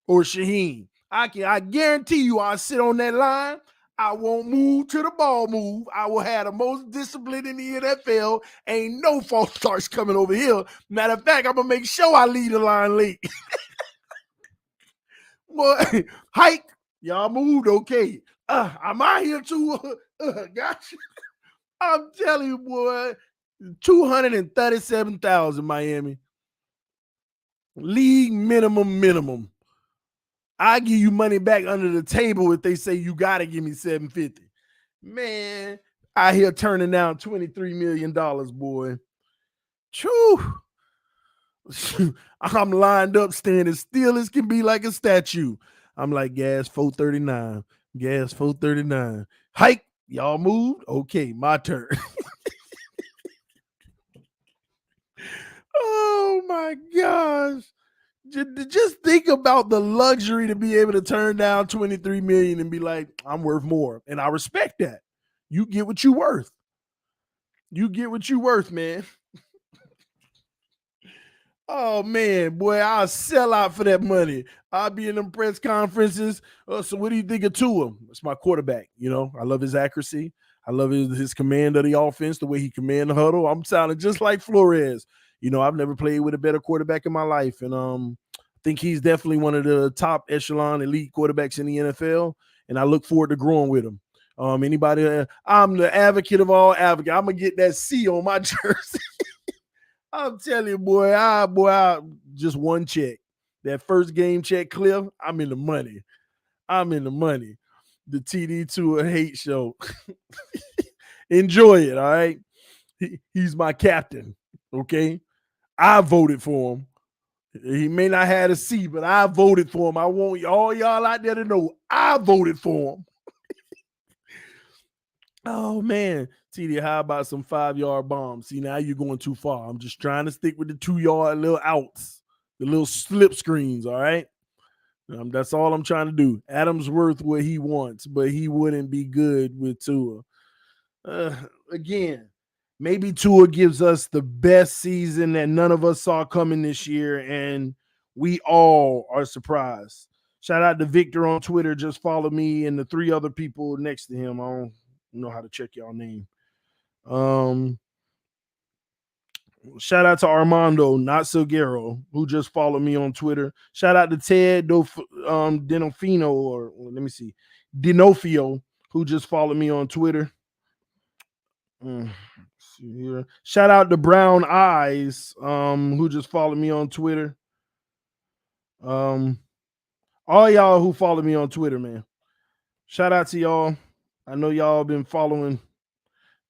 or Shaheen. I guarantee you I'll sit on that line. I won't move till the ball move. I will have the most discipline in the NFL. Ain't no false starts coming over here. Matter of fact, I'm going to make sure I lead the line late. Boy, hike. Y'all moved okay. I'm out here too. Gotcha. I'm telling you, boy, $237,000 Miami. League minimum. I give you money back under the table if they say you got to give me $750. Man, out here turning down $23 million, boy. Choo. I'm lined up standing still as can be like a statue. I'm like, gas 439. Gas 439. Hike. Y'all moved? Okay, my turn. Oh, my gosh. Just think about the luxury to be able to turn down $23 million and be like, I'm worth more. And I respect that. You get what you worth. You get what you worth, man. Oh, man, boy, I'll sell out for that money. I'll be in them press conferences. So what do you think of Tua? It's my quarterback. I love his accuracy. I love his command of the offense, the way he command the huddle. I'm sounding just like Flores. I've never played with a better quarterback in my life. And I think he's definitely one of the top echelon elite quarterbacks in the NFL. And I look forward to growing with him. Anybody, I'm the advocate of all advocates. I'm going to get that C on my jersey. I'm telling you, boy, I just one check. That first game check clear, I'm in the money. The TD to a hate show. Enjoy it, all right? He's my captain, okay? I voted for him. He may not have a C, but I voted for him. I want all y'all out there to know I voted for him. Oh man, TD, how about some 5-yard bombs? See, now you're going too far. I'm just trying to stick with the 2-yard little outs, the little slip screens. All right, that's all I'm trying to do. Adam's worth what he wants, but he wouldn't be good with Tua. Again, maybe Tua gives us the best season that none of us saw coming this year, and we all are surprised. Shout out to Victor on Twitter. Just follow me and the 3 other people next to him. I don't know how to check y'all name. Shout out to Armando, not Silguero, who just followed me on Twitter. Shout out to Ted Denofino, or let me see, Dinofio, who just followed me on Twitter. See here. Shout out to Brown Eyes, who just followed me on Twitter. All y'all who follow me on Twitter, man. Shout out to y'all. I know y'all been following.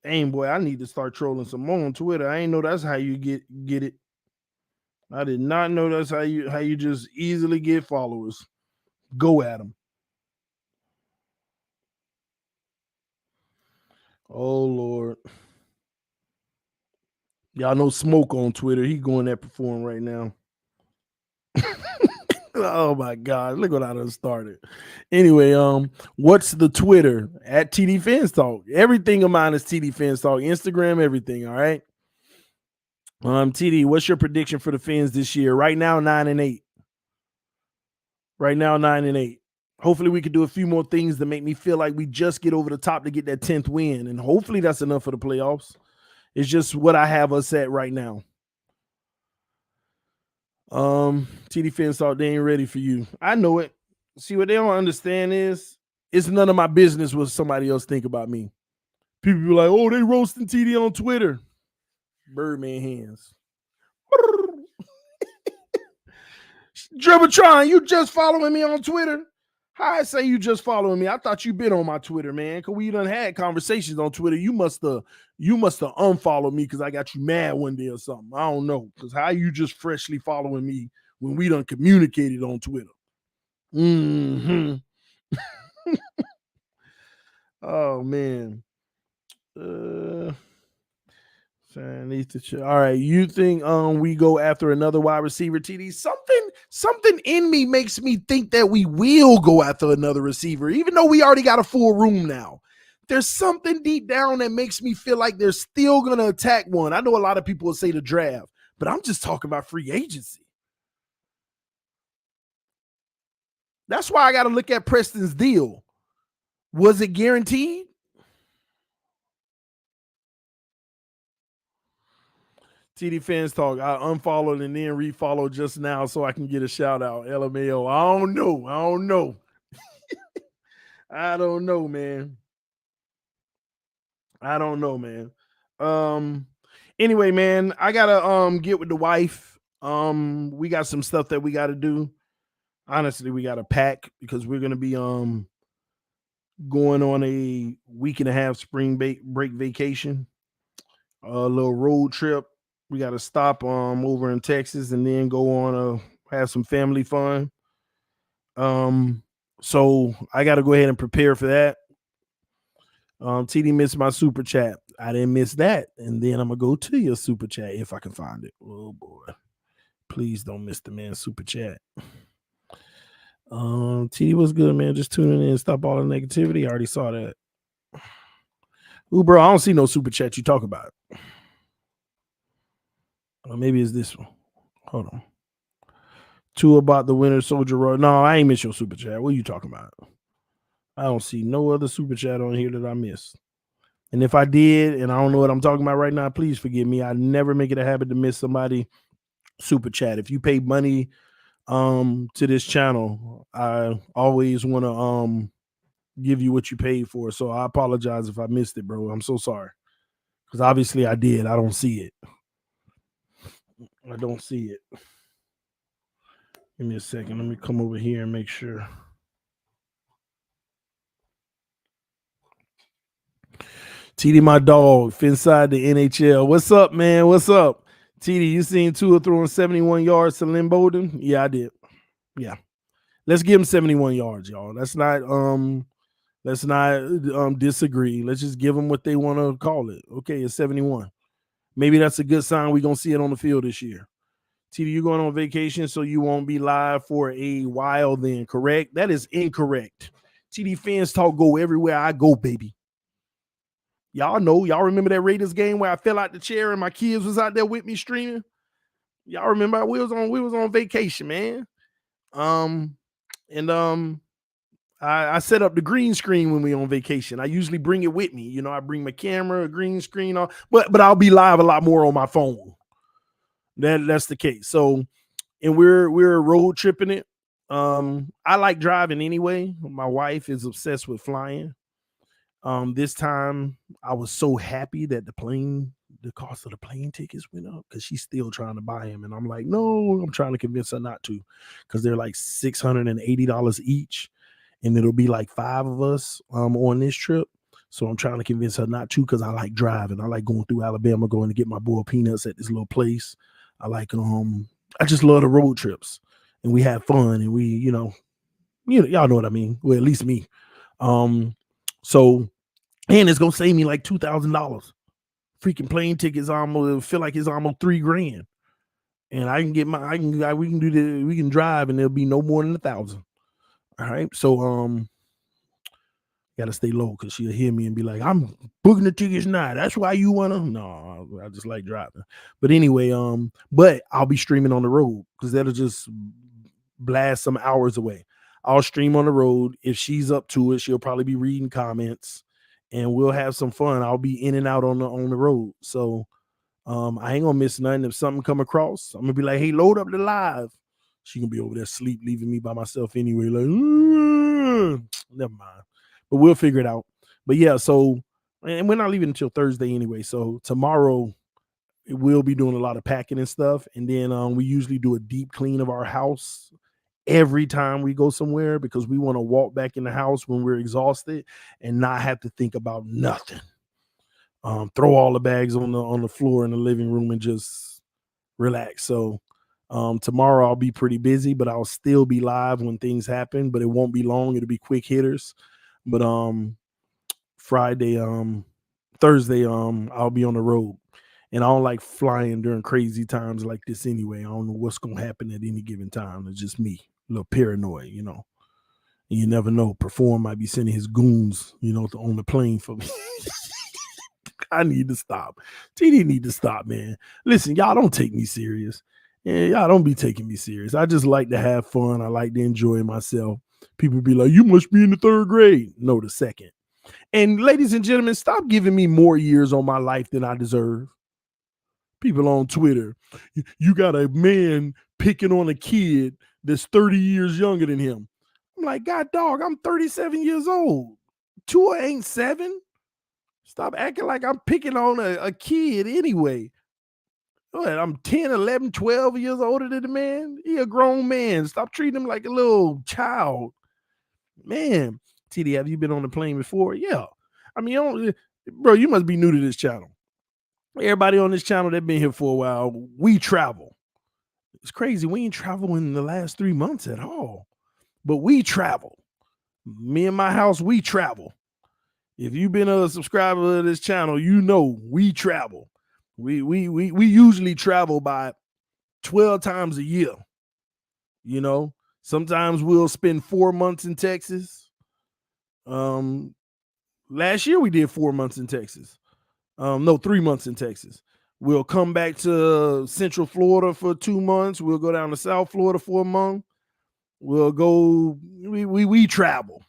Aim boy, I need to start trolling some more on Twitter. I ain't know that's how you get it. I did not know that's how you just easily get followers. Go at them. Oh Lord. Y'all know Smoke on Twitter. He going at Perform right now. Oh my God. Look what I done started. Anyway, what's the Twitter? At TDPHINSTALK. Everything of mine is TDPHINSTALK. Instagram, everything. All right. TD, what's your prediction for the Fins this year? Right now, 9-8. Right now, 9-8. Hopefully we can do a few more things to make me feel like we just get over the top to get that 10th win. And hopefully that's enough for the playoffs. It's just what I have us at right now. TDPHINSTALK, they ain't ready for you. I know it. See, what they don't understand is it's none of my business what somebody else think about me. People be like, oh, they roasting TD on Twitter. Birdman hands. Dribbletron, you just following me on Twitter? How I say you just following me? I thought you been on my Twitter, man. Cause we done had conversations on Twitter. You must have unfollowed me because I got you mad one day or something. I don't know. Cause how you just freshly following me when we done communicated on Twitter? Mm-hmm. Oh man. All right, you think we go after another wide receiver, TD? Something in me makes me think that we will go after another receiver, even though we already got a full room now. There's something deep down that makes me feel like they're still gonna attack one. I know a lot of people will say the draft, but I'm just talking about free agency. That's why I got to look at Preston's deal. Was it guaranteed? TDPHINSTALK, I unfollowed and then refollowed just now so I can get a shout out. LMAO. I don't know. I don't know, man. Anyway, man, I gotta get with the wife. We got some stuff that we gotta do. Honestly, we gotta pack because we're gonna be going on a week and a half spring break vacation. A little road trip. We got to stop over in Texas and then go on have some family fun. So I got to go ahead and prepare for that. TD missed my super chat. I didn't miss that. And then I'm going to go to your super chat if I can find it. Oh boy. Please don't miss the man's super chat. TD was good, man. Just tuning in, stop all the negativity. I already saw that. Ooh, bro, I don't see no super chat you talk about. Or maybe it's this one. Hold on. 2 about the Winter Soldier Road. No, I ain't miss your super chat. What are you talking about? I don't see no other super chat on here that I missed. And if I did, and I don't know what I'm talking about right now, please forgive me. I never make it a habit to miss somebody super chat. If you pay money to this channel, I always want to give you what you paid for. So I apologize if I missed it, bro. I'm so sorry. Because obviously I did. I don't see it. I don't see it. Give me a second. Let me come over here and make sure. TD, my dog, inside the NHL. What's up, man? What's up? TD, you seen Tua throwing 71 yards to Lynn Bowden? Yeah, I did. Yeah. Let's give him 71 yards, y'all. Let's not disagree. Let's just give them what they want to call it. Okay, it's 71. Maybe that's a good sign we're going to see it on the field this year. TD, you're going on vacation, so you won't be live for a while then, correct? That is incorrect. TD Fans Talk go everywhere I go, baby. Y'all know, y'all remember that Raiders game where I fell out the chair and my kids was out there with me streaming? Y'all remember we was on vacation, man. I set up the green screen when we on vacation. I usually bring it with me. You know, I bring my camera, a green screen on, but I'll be live a lot more on my phone. That's the case. So, and we're road tripping it. I like driving anyway. My wife is obsessed with flying. This time I was so happy that the cost of the plane tickets went up because she's still trying to buy them. And I'm like, no, I'm trying to convince her not to, because they're like $680 each. And it'll be like 5 of us on this trip. So I'm trying to convince her not to, because I like driving. I like going through Alabama, going to get my boiled peanuts at this little place. I like I just love the road trips, and we have fun, and we, y'all know what I mean. Well, at least me. So, and it's gonna save me like $2,000. Freaking plane tickets almost feel like it's almost $3,000. And I can get we can drive, and there'll be no more than 1,000. All right. So gotta stay low, because she'll hear me and be like, I'm booking the tickets now. That's why you wanna. No, I just like driving. But anyway, but I'll be streaming on the road, because that'll just blast some hours away. I'll stream on the road. If she's up to it, she'll probably be reading comments, and we'll have some fun. I'll be in and out on the road. So I ain't gonna miss nothing. If something come across, I'm gonna be like, hey, load up the live. She gonna be over there asleep, leaving me by myself anyway. Like, never mind. But we'll figure it out. But yeah, so, and we're not leaving until Thursday anyway. So tomorrow we'll be doing a lot of packing and stuff. And then we usually do a deep clean of our house every time we go somewhere, because we want to walk back in the house when we're exhausted and not have to think about nothing. Throw all the bags on the floor in the living room and just relax. So tomorrow I'll be pretty busy, but I'll still be live when things happen, but it won't be long. It'll be quick hitters. But Thursday, I'll be on the road, and I don't like flying during crazy times like this anyway. I don't know what's gonna happen at any given time. It's just me, a little paranoid, And you never know. Perform might be sending his goons, on the plane for me. I need to stop. TD need to stop, man. Listen, y'all don't take me serious. Yeah, y'all don't be taking me serious. I just like to have fun. I like to enjoy myself. People be like, you must be in the 3rd grade. No, the 2nd. And ladies and gentlemen, stop giving me more years on my life than I deserve. People on Twitter, you got a man picking on a kid that's 30 years younger than him. I'm like, God dog, I'm 37 years old. Tua ain't 7. Stop acting like I'm picking on a kid anyway. I'm 10, 11, 12 years older than the man. He a grown man. Stop treating him like a little child. Man, TD, have you been on the plane before? Yeah. I mean, bro, you must be new to this channel. Everybody on this channel that been here for a while, we travel. It's crazy. We ain't traveled in the last 3 months at all. But we travel. Me and my house, we travel. If you've been a subscriber to this channel, you know we travel. We usually travel by 12 times a year. Sometimes we'll spend 4 months in Texas. Last year we did 4 months in Texas. 3 months in Texas. We'll come back to Central Florida for 2 months. We'll go down to South Florida for a month. We'll go. We travel.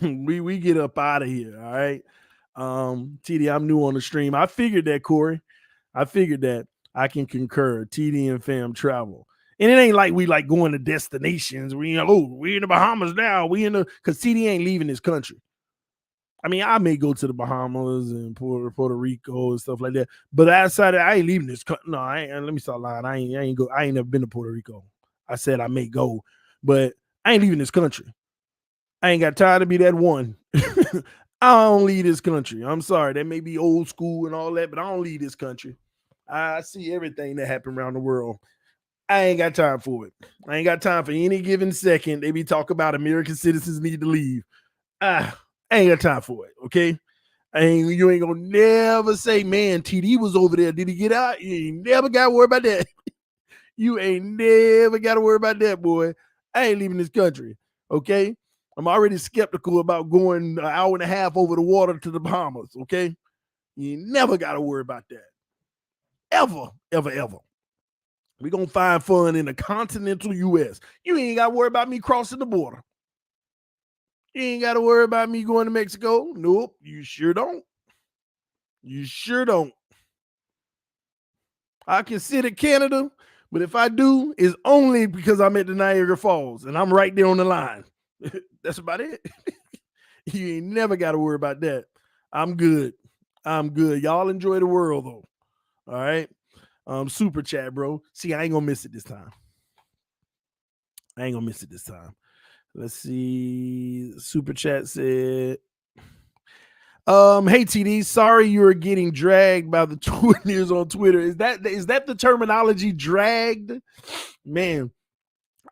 we get up out of here. All right. TD, I'm new on the stream. I figured that, Corey. I figured that. I can concur. TD and fam travel. And it ain't like we like going to destinations. We in the Bahamas now. Because TD ain't leaving this country. I mean, I may go to the Bahamas and Puerto Rico and stuff like that. But outside of that, I ain't leaving this country. No, I ain't. Let me start lying. I ain't never been to Puerto Rico. I said I may go, but I ain't leaving this country. I ain't got time to be that one. I don't leave this country. I'm sorry. That may be old school and all that, but I don't leave this country. I see everything that happened around the world. I ain't got time for it. I ain't got time for any given second. They be talking about American citizens need to leave. I ain't got time for it. Okay. You ain't gonna never say, man, TD was over there. Did he get out? You ain't never got to worry about that. You ain't never got to worry about that, boy. I ain't leaving this country. Okay. I'm already skeptical about going an hour and a half over the water to the Bahamas. Okay. You ain't never got to worry about that. Ever, ever, ever. We're going to find fun in the continental U.S. You ain't got to worry about me crossing the border. You ain't got to worry about me going to Mexico. Nope, you sure don't. You sure don't. I consider Canada, but if I do, it's only because I'm at the Niagara Falls and I'm right there on the line. That's about it. You ain't never got to worry about that. I'm good. I'm good. Y'all enjoy the world, though. All right. Super chat, bro. See, I ain't gonna miss it this time. I ain't gonna miss it this time. Let's see. Super chat said, hey TD, sorry you were getting dragged by the Twitter's on Twitter. Is that the terminology, dragged? Man,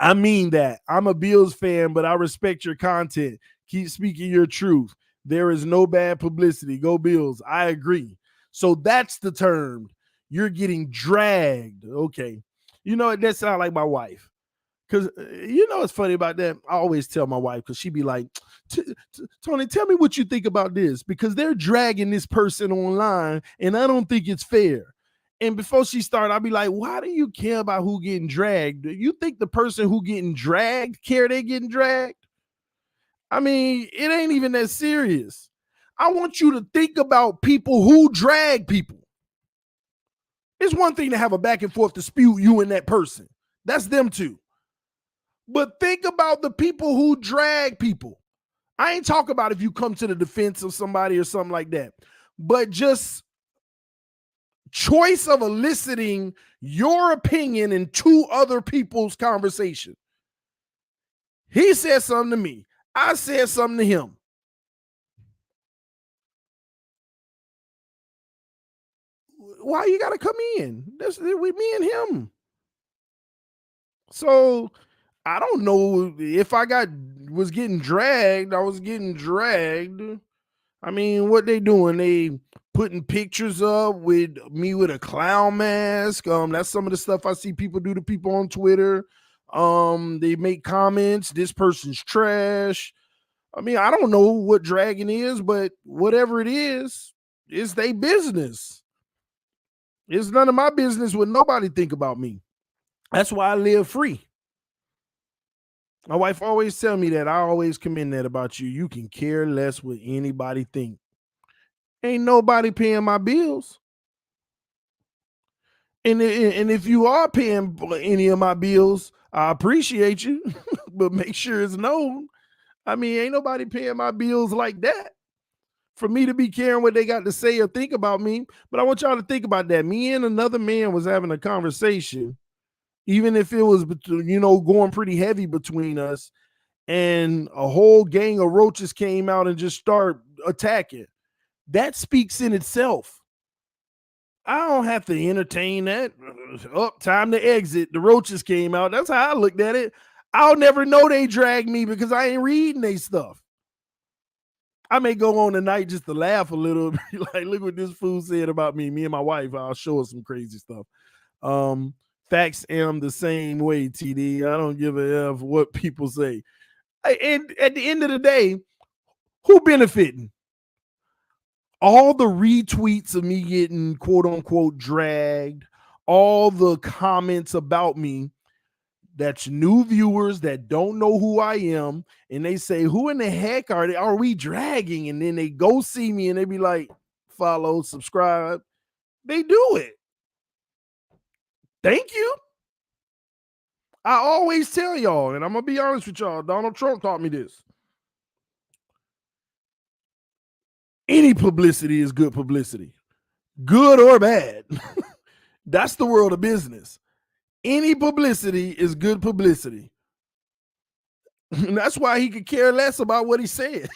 I mean that. I'm a Bills fan, but I respect your content. Keep speaking your truth. There is no bad publicity. Go Bills. I agree. So that's the term. You're getting dragged. Okay. You know, that sounds like my wife. Because you know what's funny about that? I always tell my wife, because she be like, Tony, tell me what you think about this, because they're dragging this person online and I don't think it's fair. And before she started, I'll be like, why do you care about who getting dragged? You think the person who getting dragged care they getting dragged? I mean, it ain't even that serious. I want you to think about people who drag people. It's one thing to have a back and forth dispute, you and that person. That's them too. But think about the people who drag people. I ain't talking about if you come to the defense of somebody or something like that, but just choice of eliciting your opinion in two other people's conversation. He said something to me. I said something to him. Why you got to come in? That's with me and him. So I don't know if I was getting dragged. I was getting dragged. I mean, what they doing? They putting pictures up with me with a clown mask. That's some of the stuff I see people do to people on Twitter. They make comments. This person's trash. I mean, I don't know what dragging is, but whatever it is, it's their business. It's none of my business what nobody think about me. That's why I live free. My wife always tell me that. I always commend that about you. You can care less what anybody think. Ain't nobody paying my bills. And if you are paying any of my bills, I appreciate you, but make sure it's known. I mean, ain't nobody paying my bills like that for me to be caring what they got to say or think about me. But I want y'all to think about that. Me and another man was having a conversation, even if it was, going pretty heavy between us, and a whole gang of roaches came out and just start attacking. That speaks in itself. I don't have to entertain that. Time to exit. The roaches came out. That's how I looked at it. I'll never know they dragged me because I ain't reading they stuff. I may go on tonight just to laugh a little. Like, look what this fool said about me. Me and my wife, I'll show her some crazy stuff. Facts am the same way, TD. I don't give a F what people say. And at the end of the day, who benefiting? All the retweets of me getting quote unquote dragged, all the comments about me, that's new viewers that don't know who I am, and they say, who in the heck are we dragging? And then they go see me and they be like, follow, subscribe. They do it. Thank you. I always tell y'all, and I'm going to be honest with y'all, Donald Trump taught me this. Any publicity is good publicity, good or bad. That's the world of business. Any publicity is good publicity. And that's why he could care less about what he said.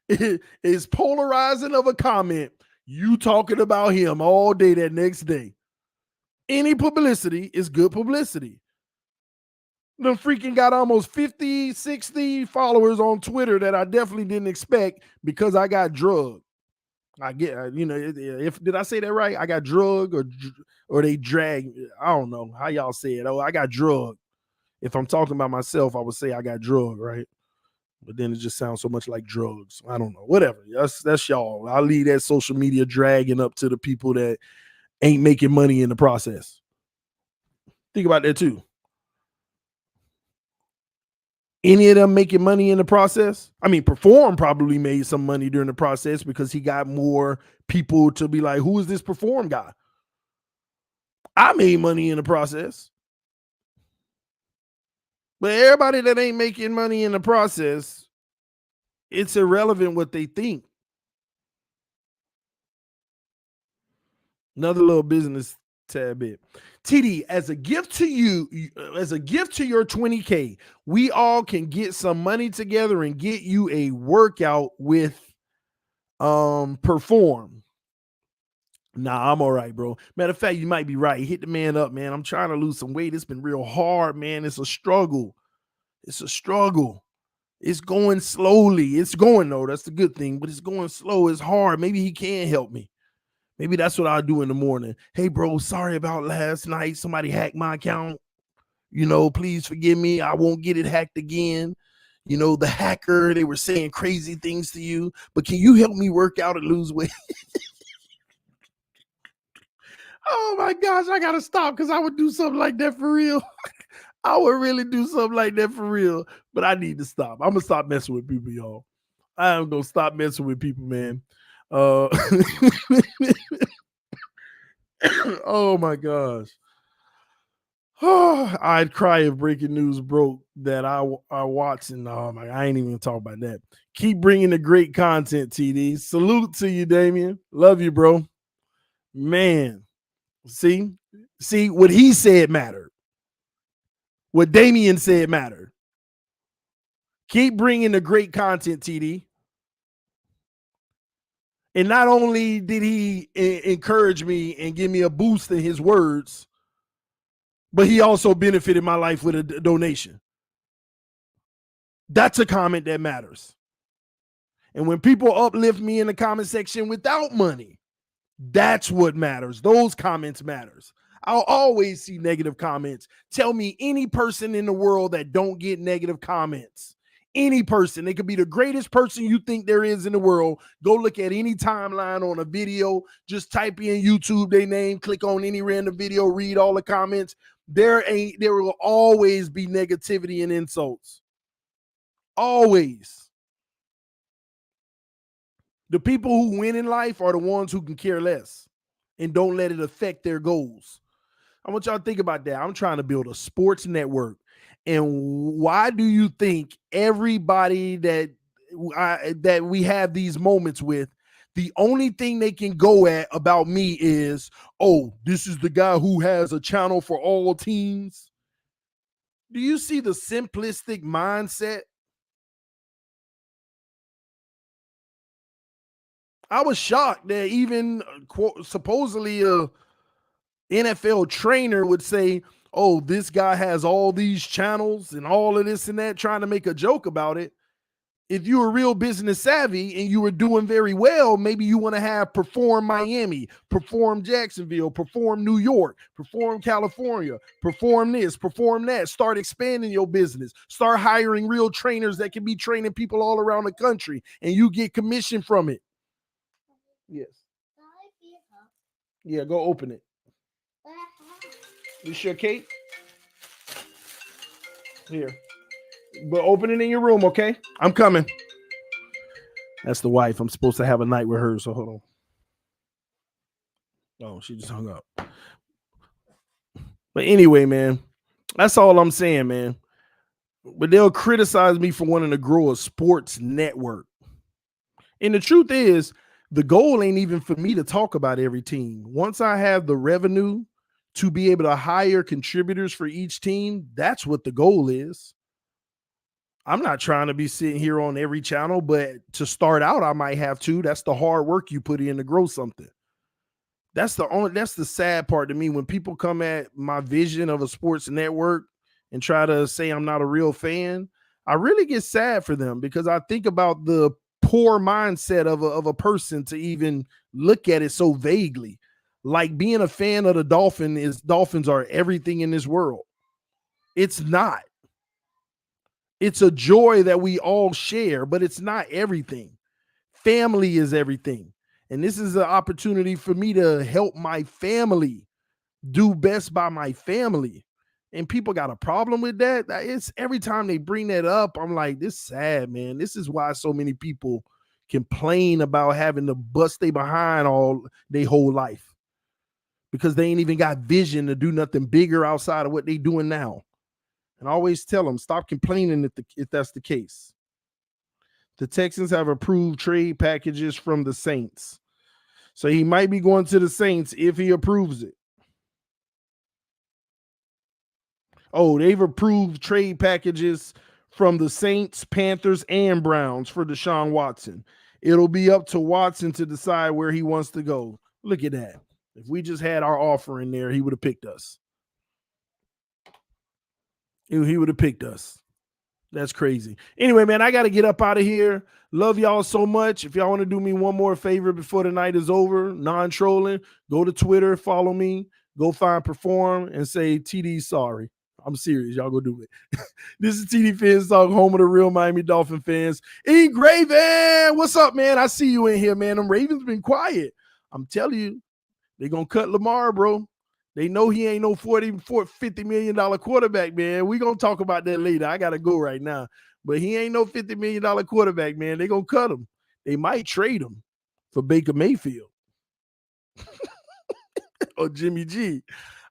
It's polarizing of a comment. You talking about him all day that next day. Any publicity is good publicity. The freaking got almost 50, 60 followers on Twitter that I definitely didn't expect because I got drugged. I get, if did I say that right? I got drugged or they dragged. I don't know how y'all say it. Oh, I got drugged. If I'm talking about myself, I would say I got drugged, right? But then it just sounds so much like drugs. I don't know. Whatever. That's y'all. I'll leave that social media dragging up to the people that ain't making money in the process. Think about that too. Any of them making money in the process? I mean, Perform probably made some money during the process because he got more people to be like, who is this Perform guy? I made money in the process. But everybody that ain't making money in the process, it's irrelevant what they think. Another little business tad bit. TD, as a gift to you, as a gift to your 20K, we all can get some money together and get you a workout with Perform. Nah, I'm all right, bro. Matter of fact, you might be right. Hit the man up, man. I'm trying to lose some weight. It's been real hard, man. It's a struggle. It's a struggle. It's going slowly. It's going though. That's the good thing, but it's going slow. It's hard. Maybe he can help me. Maybe that's what I'll do in the morning. Hey, bro, sorry about last night. Somebody hacked my account. Please forgive me. I won't get it hacked again. The hacker, they were saying crazy things to you, but can you help me work out and lose weight? Oh my gosh, I gotta stop because I would do something like that for real. I would really do something like that for real, but I need to stop. I'm gonna stop messing with people, y'all. I am gonna stop messing with people, man. Oh my gosh. I'd cry if breaking news broke that I watch, and I ain't even talk about that. Keep bringing the great content, TD. Salute to you, Damien. Love you, bro. Man, see what he said mattered. What Damien said mattered. Keep bringing the great content, TD. And not only did he encourage me and give me a boost in his words, but he also benefited my life with a donation. That's a comment that matters. And when people uplift me in the comment section without money, that's what matters. Those comments matters. I'll always see negative comments. Tell me any person in the world that don't get negative comments. Any person. They could be the greatest person you think there is in the world. Go look at any timeline on a video. Just type in YouTube, their name, click on any random video, read all the comments. There will always be negativity and insults. Always. The people who win in life are the ones who can care less and don't let it affect their goals. I want y'all to think about that. I'm trying to build a sports network. And why do you think everybody that we have these moments with, the only thing they can go at about me is, oh, this is the guy who has a channel for all teams? Do you see the simplistic mindset? I was shocked that even supposedly a NFL trainer would say, oh, this guy has all these channels and all of this and that, trying to make a joke about it. If you were real business savvy and you were doing very well, maybe you want to have Perform Miami, Perform Jacksonville, Perform New York, Perform California, Perform this, Perform that. Start expanding your business. Start hiring real trainers that can be training people all around the country, and you get commission from it. Yes. Yeah, go open it. This your cake? Here. But open it in your room, okay? I'm coming. That's the wife. I'm supposed to have a night with her, so hold on. Oh, she just hung up. But anyway, man, that's all I'm saying, man. But they'll criticize me for wanting to grow a sports network. And the truth is, the goal ain't even for me to talk about every team. Once I have the revenue to be able to hire contributors for each team, that's what the goal is. I'm not trying to be sitting here on every channel, but to start out, I might have to. That's the hard work you put in to grow something. That's the sad part to me when people come at my vision of a sports network and try to say I'm not a real fan. I really get sad for them because I think about the poor mindset of a person to even look at it so vaguely. Like being a fan of the Dolphins are everything in this world. It's not. It's a joy that we all share, but it's not everything. Family is everything. And this is an opportunity for me to help my family do best by my family. And people got a problem with that. It's every time they bring that up, I'm like, this is sad, man. This is why so many people complain about having to bust they behind all their whole life because they ain't even got vision to do nothing bigger outside of what they doing now. And I always tell them, stop complaining if that's the case. The Texans have approved trade packages from the Saints. So he might be going to the Saints if he approves it. Oh, they've approved trade packages from the Saints, Panthers, and Browns for Deshaun Watson. It'll be up to Watson to decide where he wants to go. Look at that. If we just had our offer in there, he would have picked us. He would have picked us. That's crazy. Anyway, man, I got to get up out of here. Love y'all so much. If y'all want to do me one more favor before the night is over, non-trolling, go to Twitter, follow me, go find Perform, and say TD sorry. I'm serious. Y'all go do it. This is TDPHINSTALK, home of the real Miami Dolphin fans. E. Graven, what's up, man? I see you in here, man. Them Ravens been quiet. I'm telling you, they're going to cut Lamar, bro. They know he ain't no $50 million quarterback, man. We're going to talk about that later. I got to go right now. But he ain't no $50 million quarterback, man. They're going to cut him. They might trade him for Baker Mayfield or Jimmy G.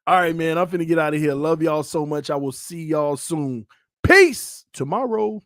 All right, man. I'm finna get out of here. Love y'all so much. I will see y'all soon. Peace tomorrow.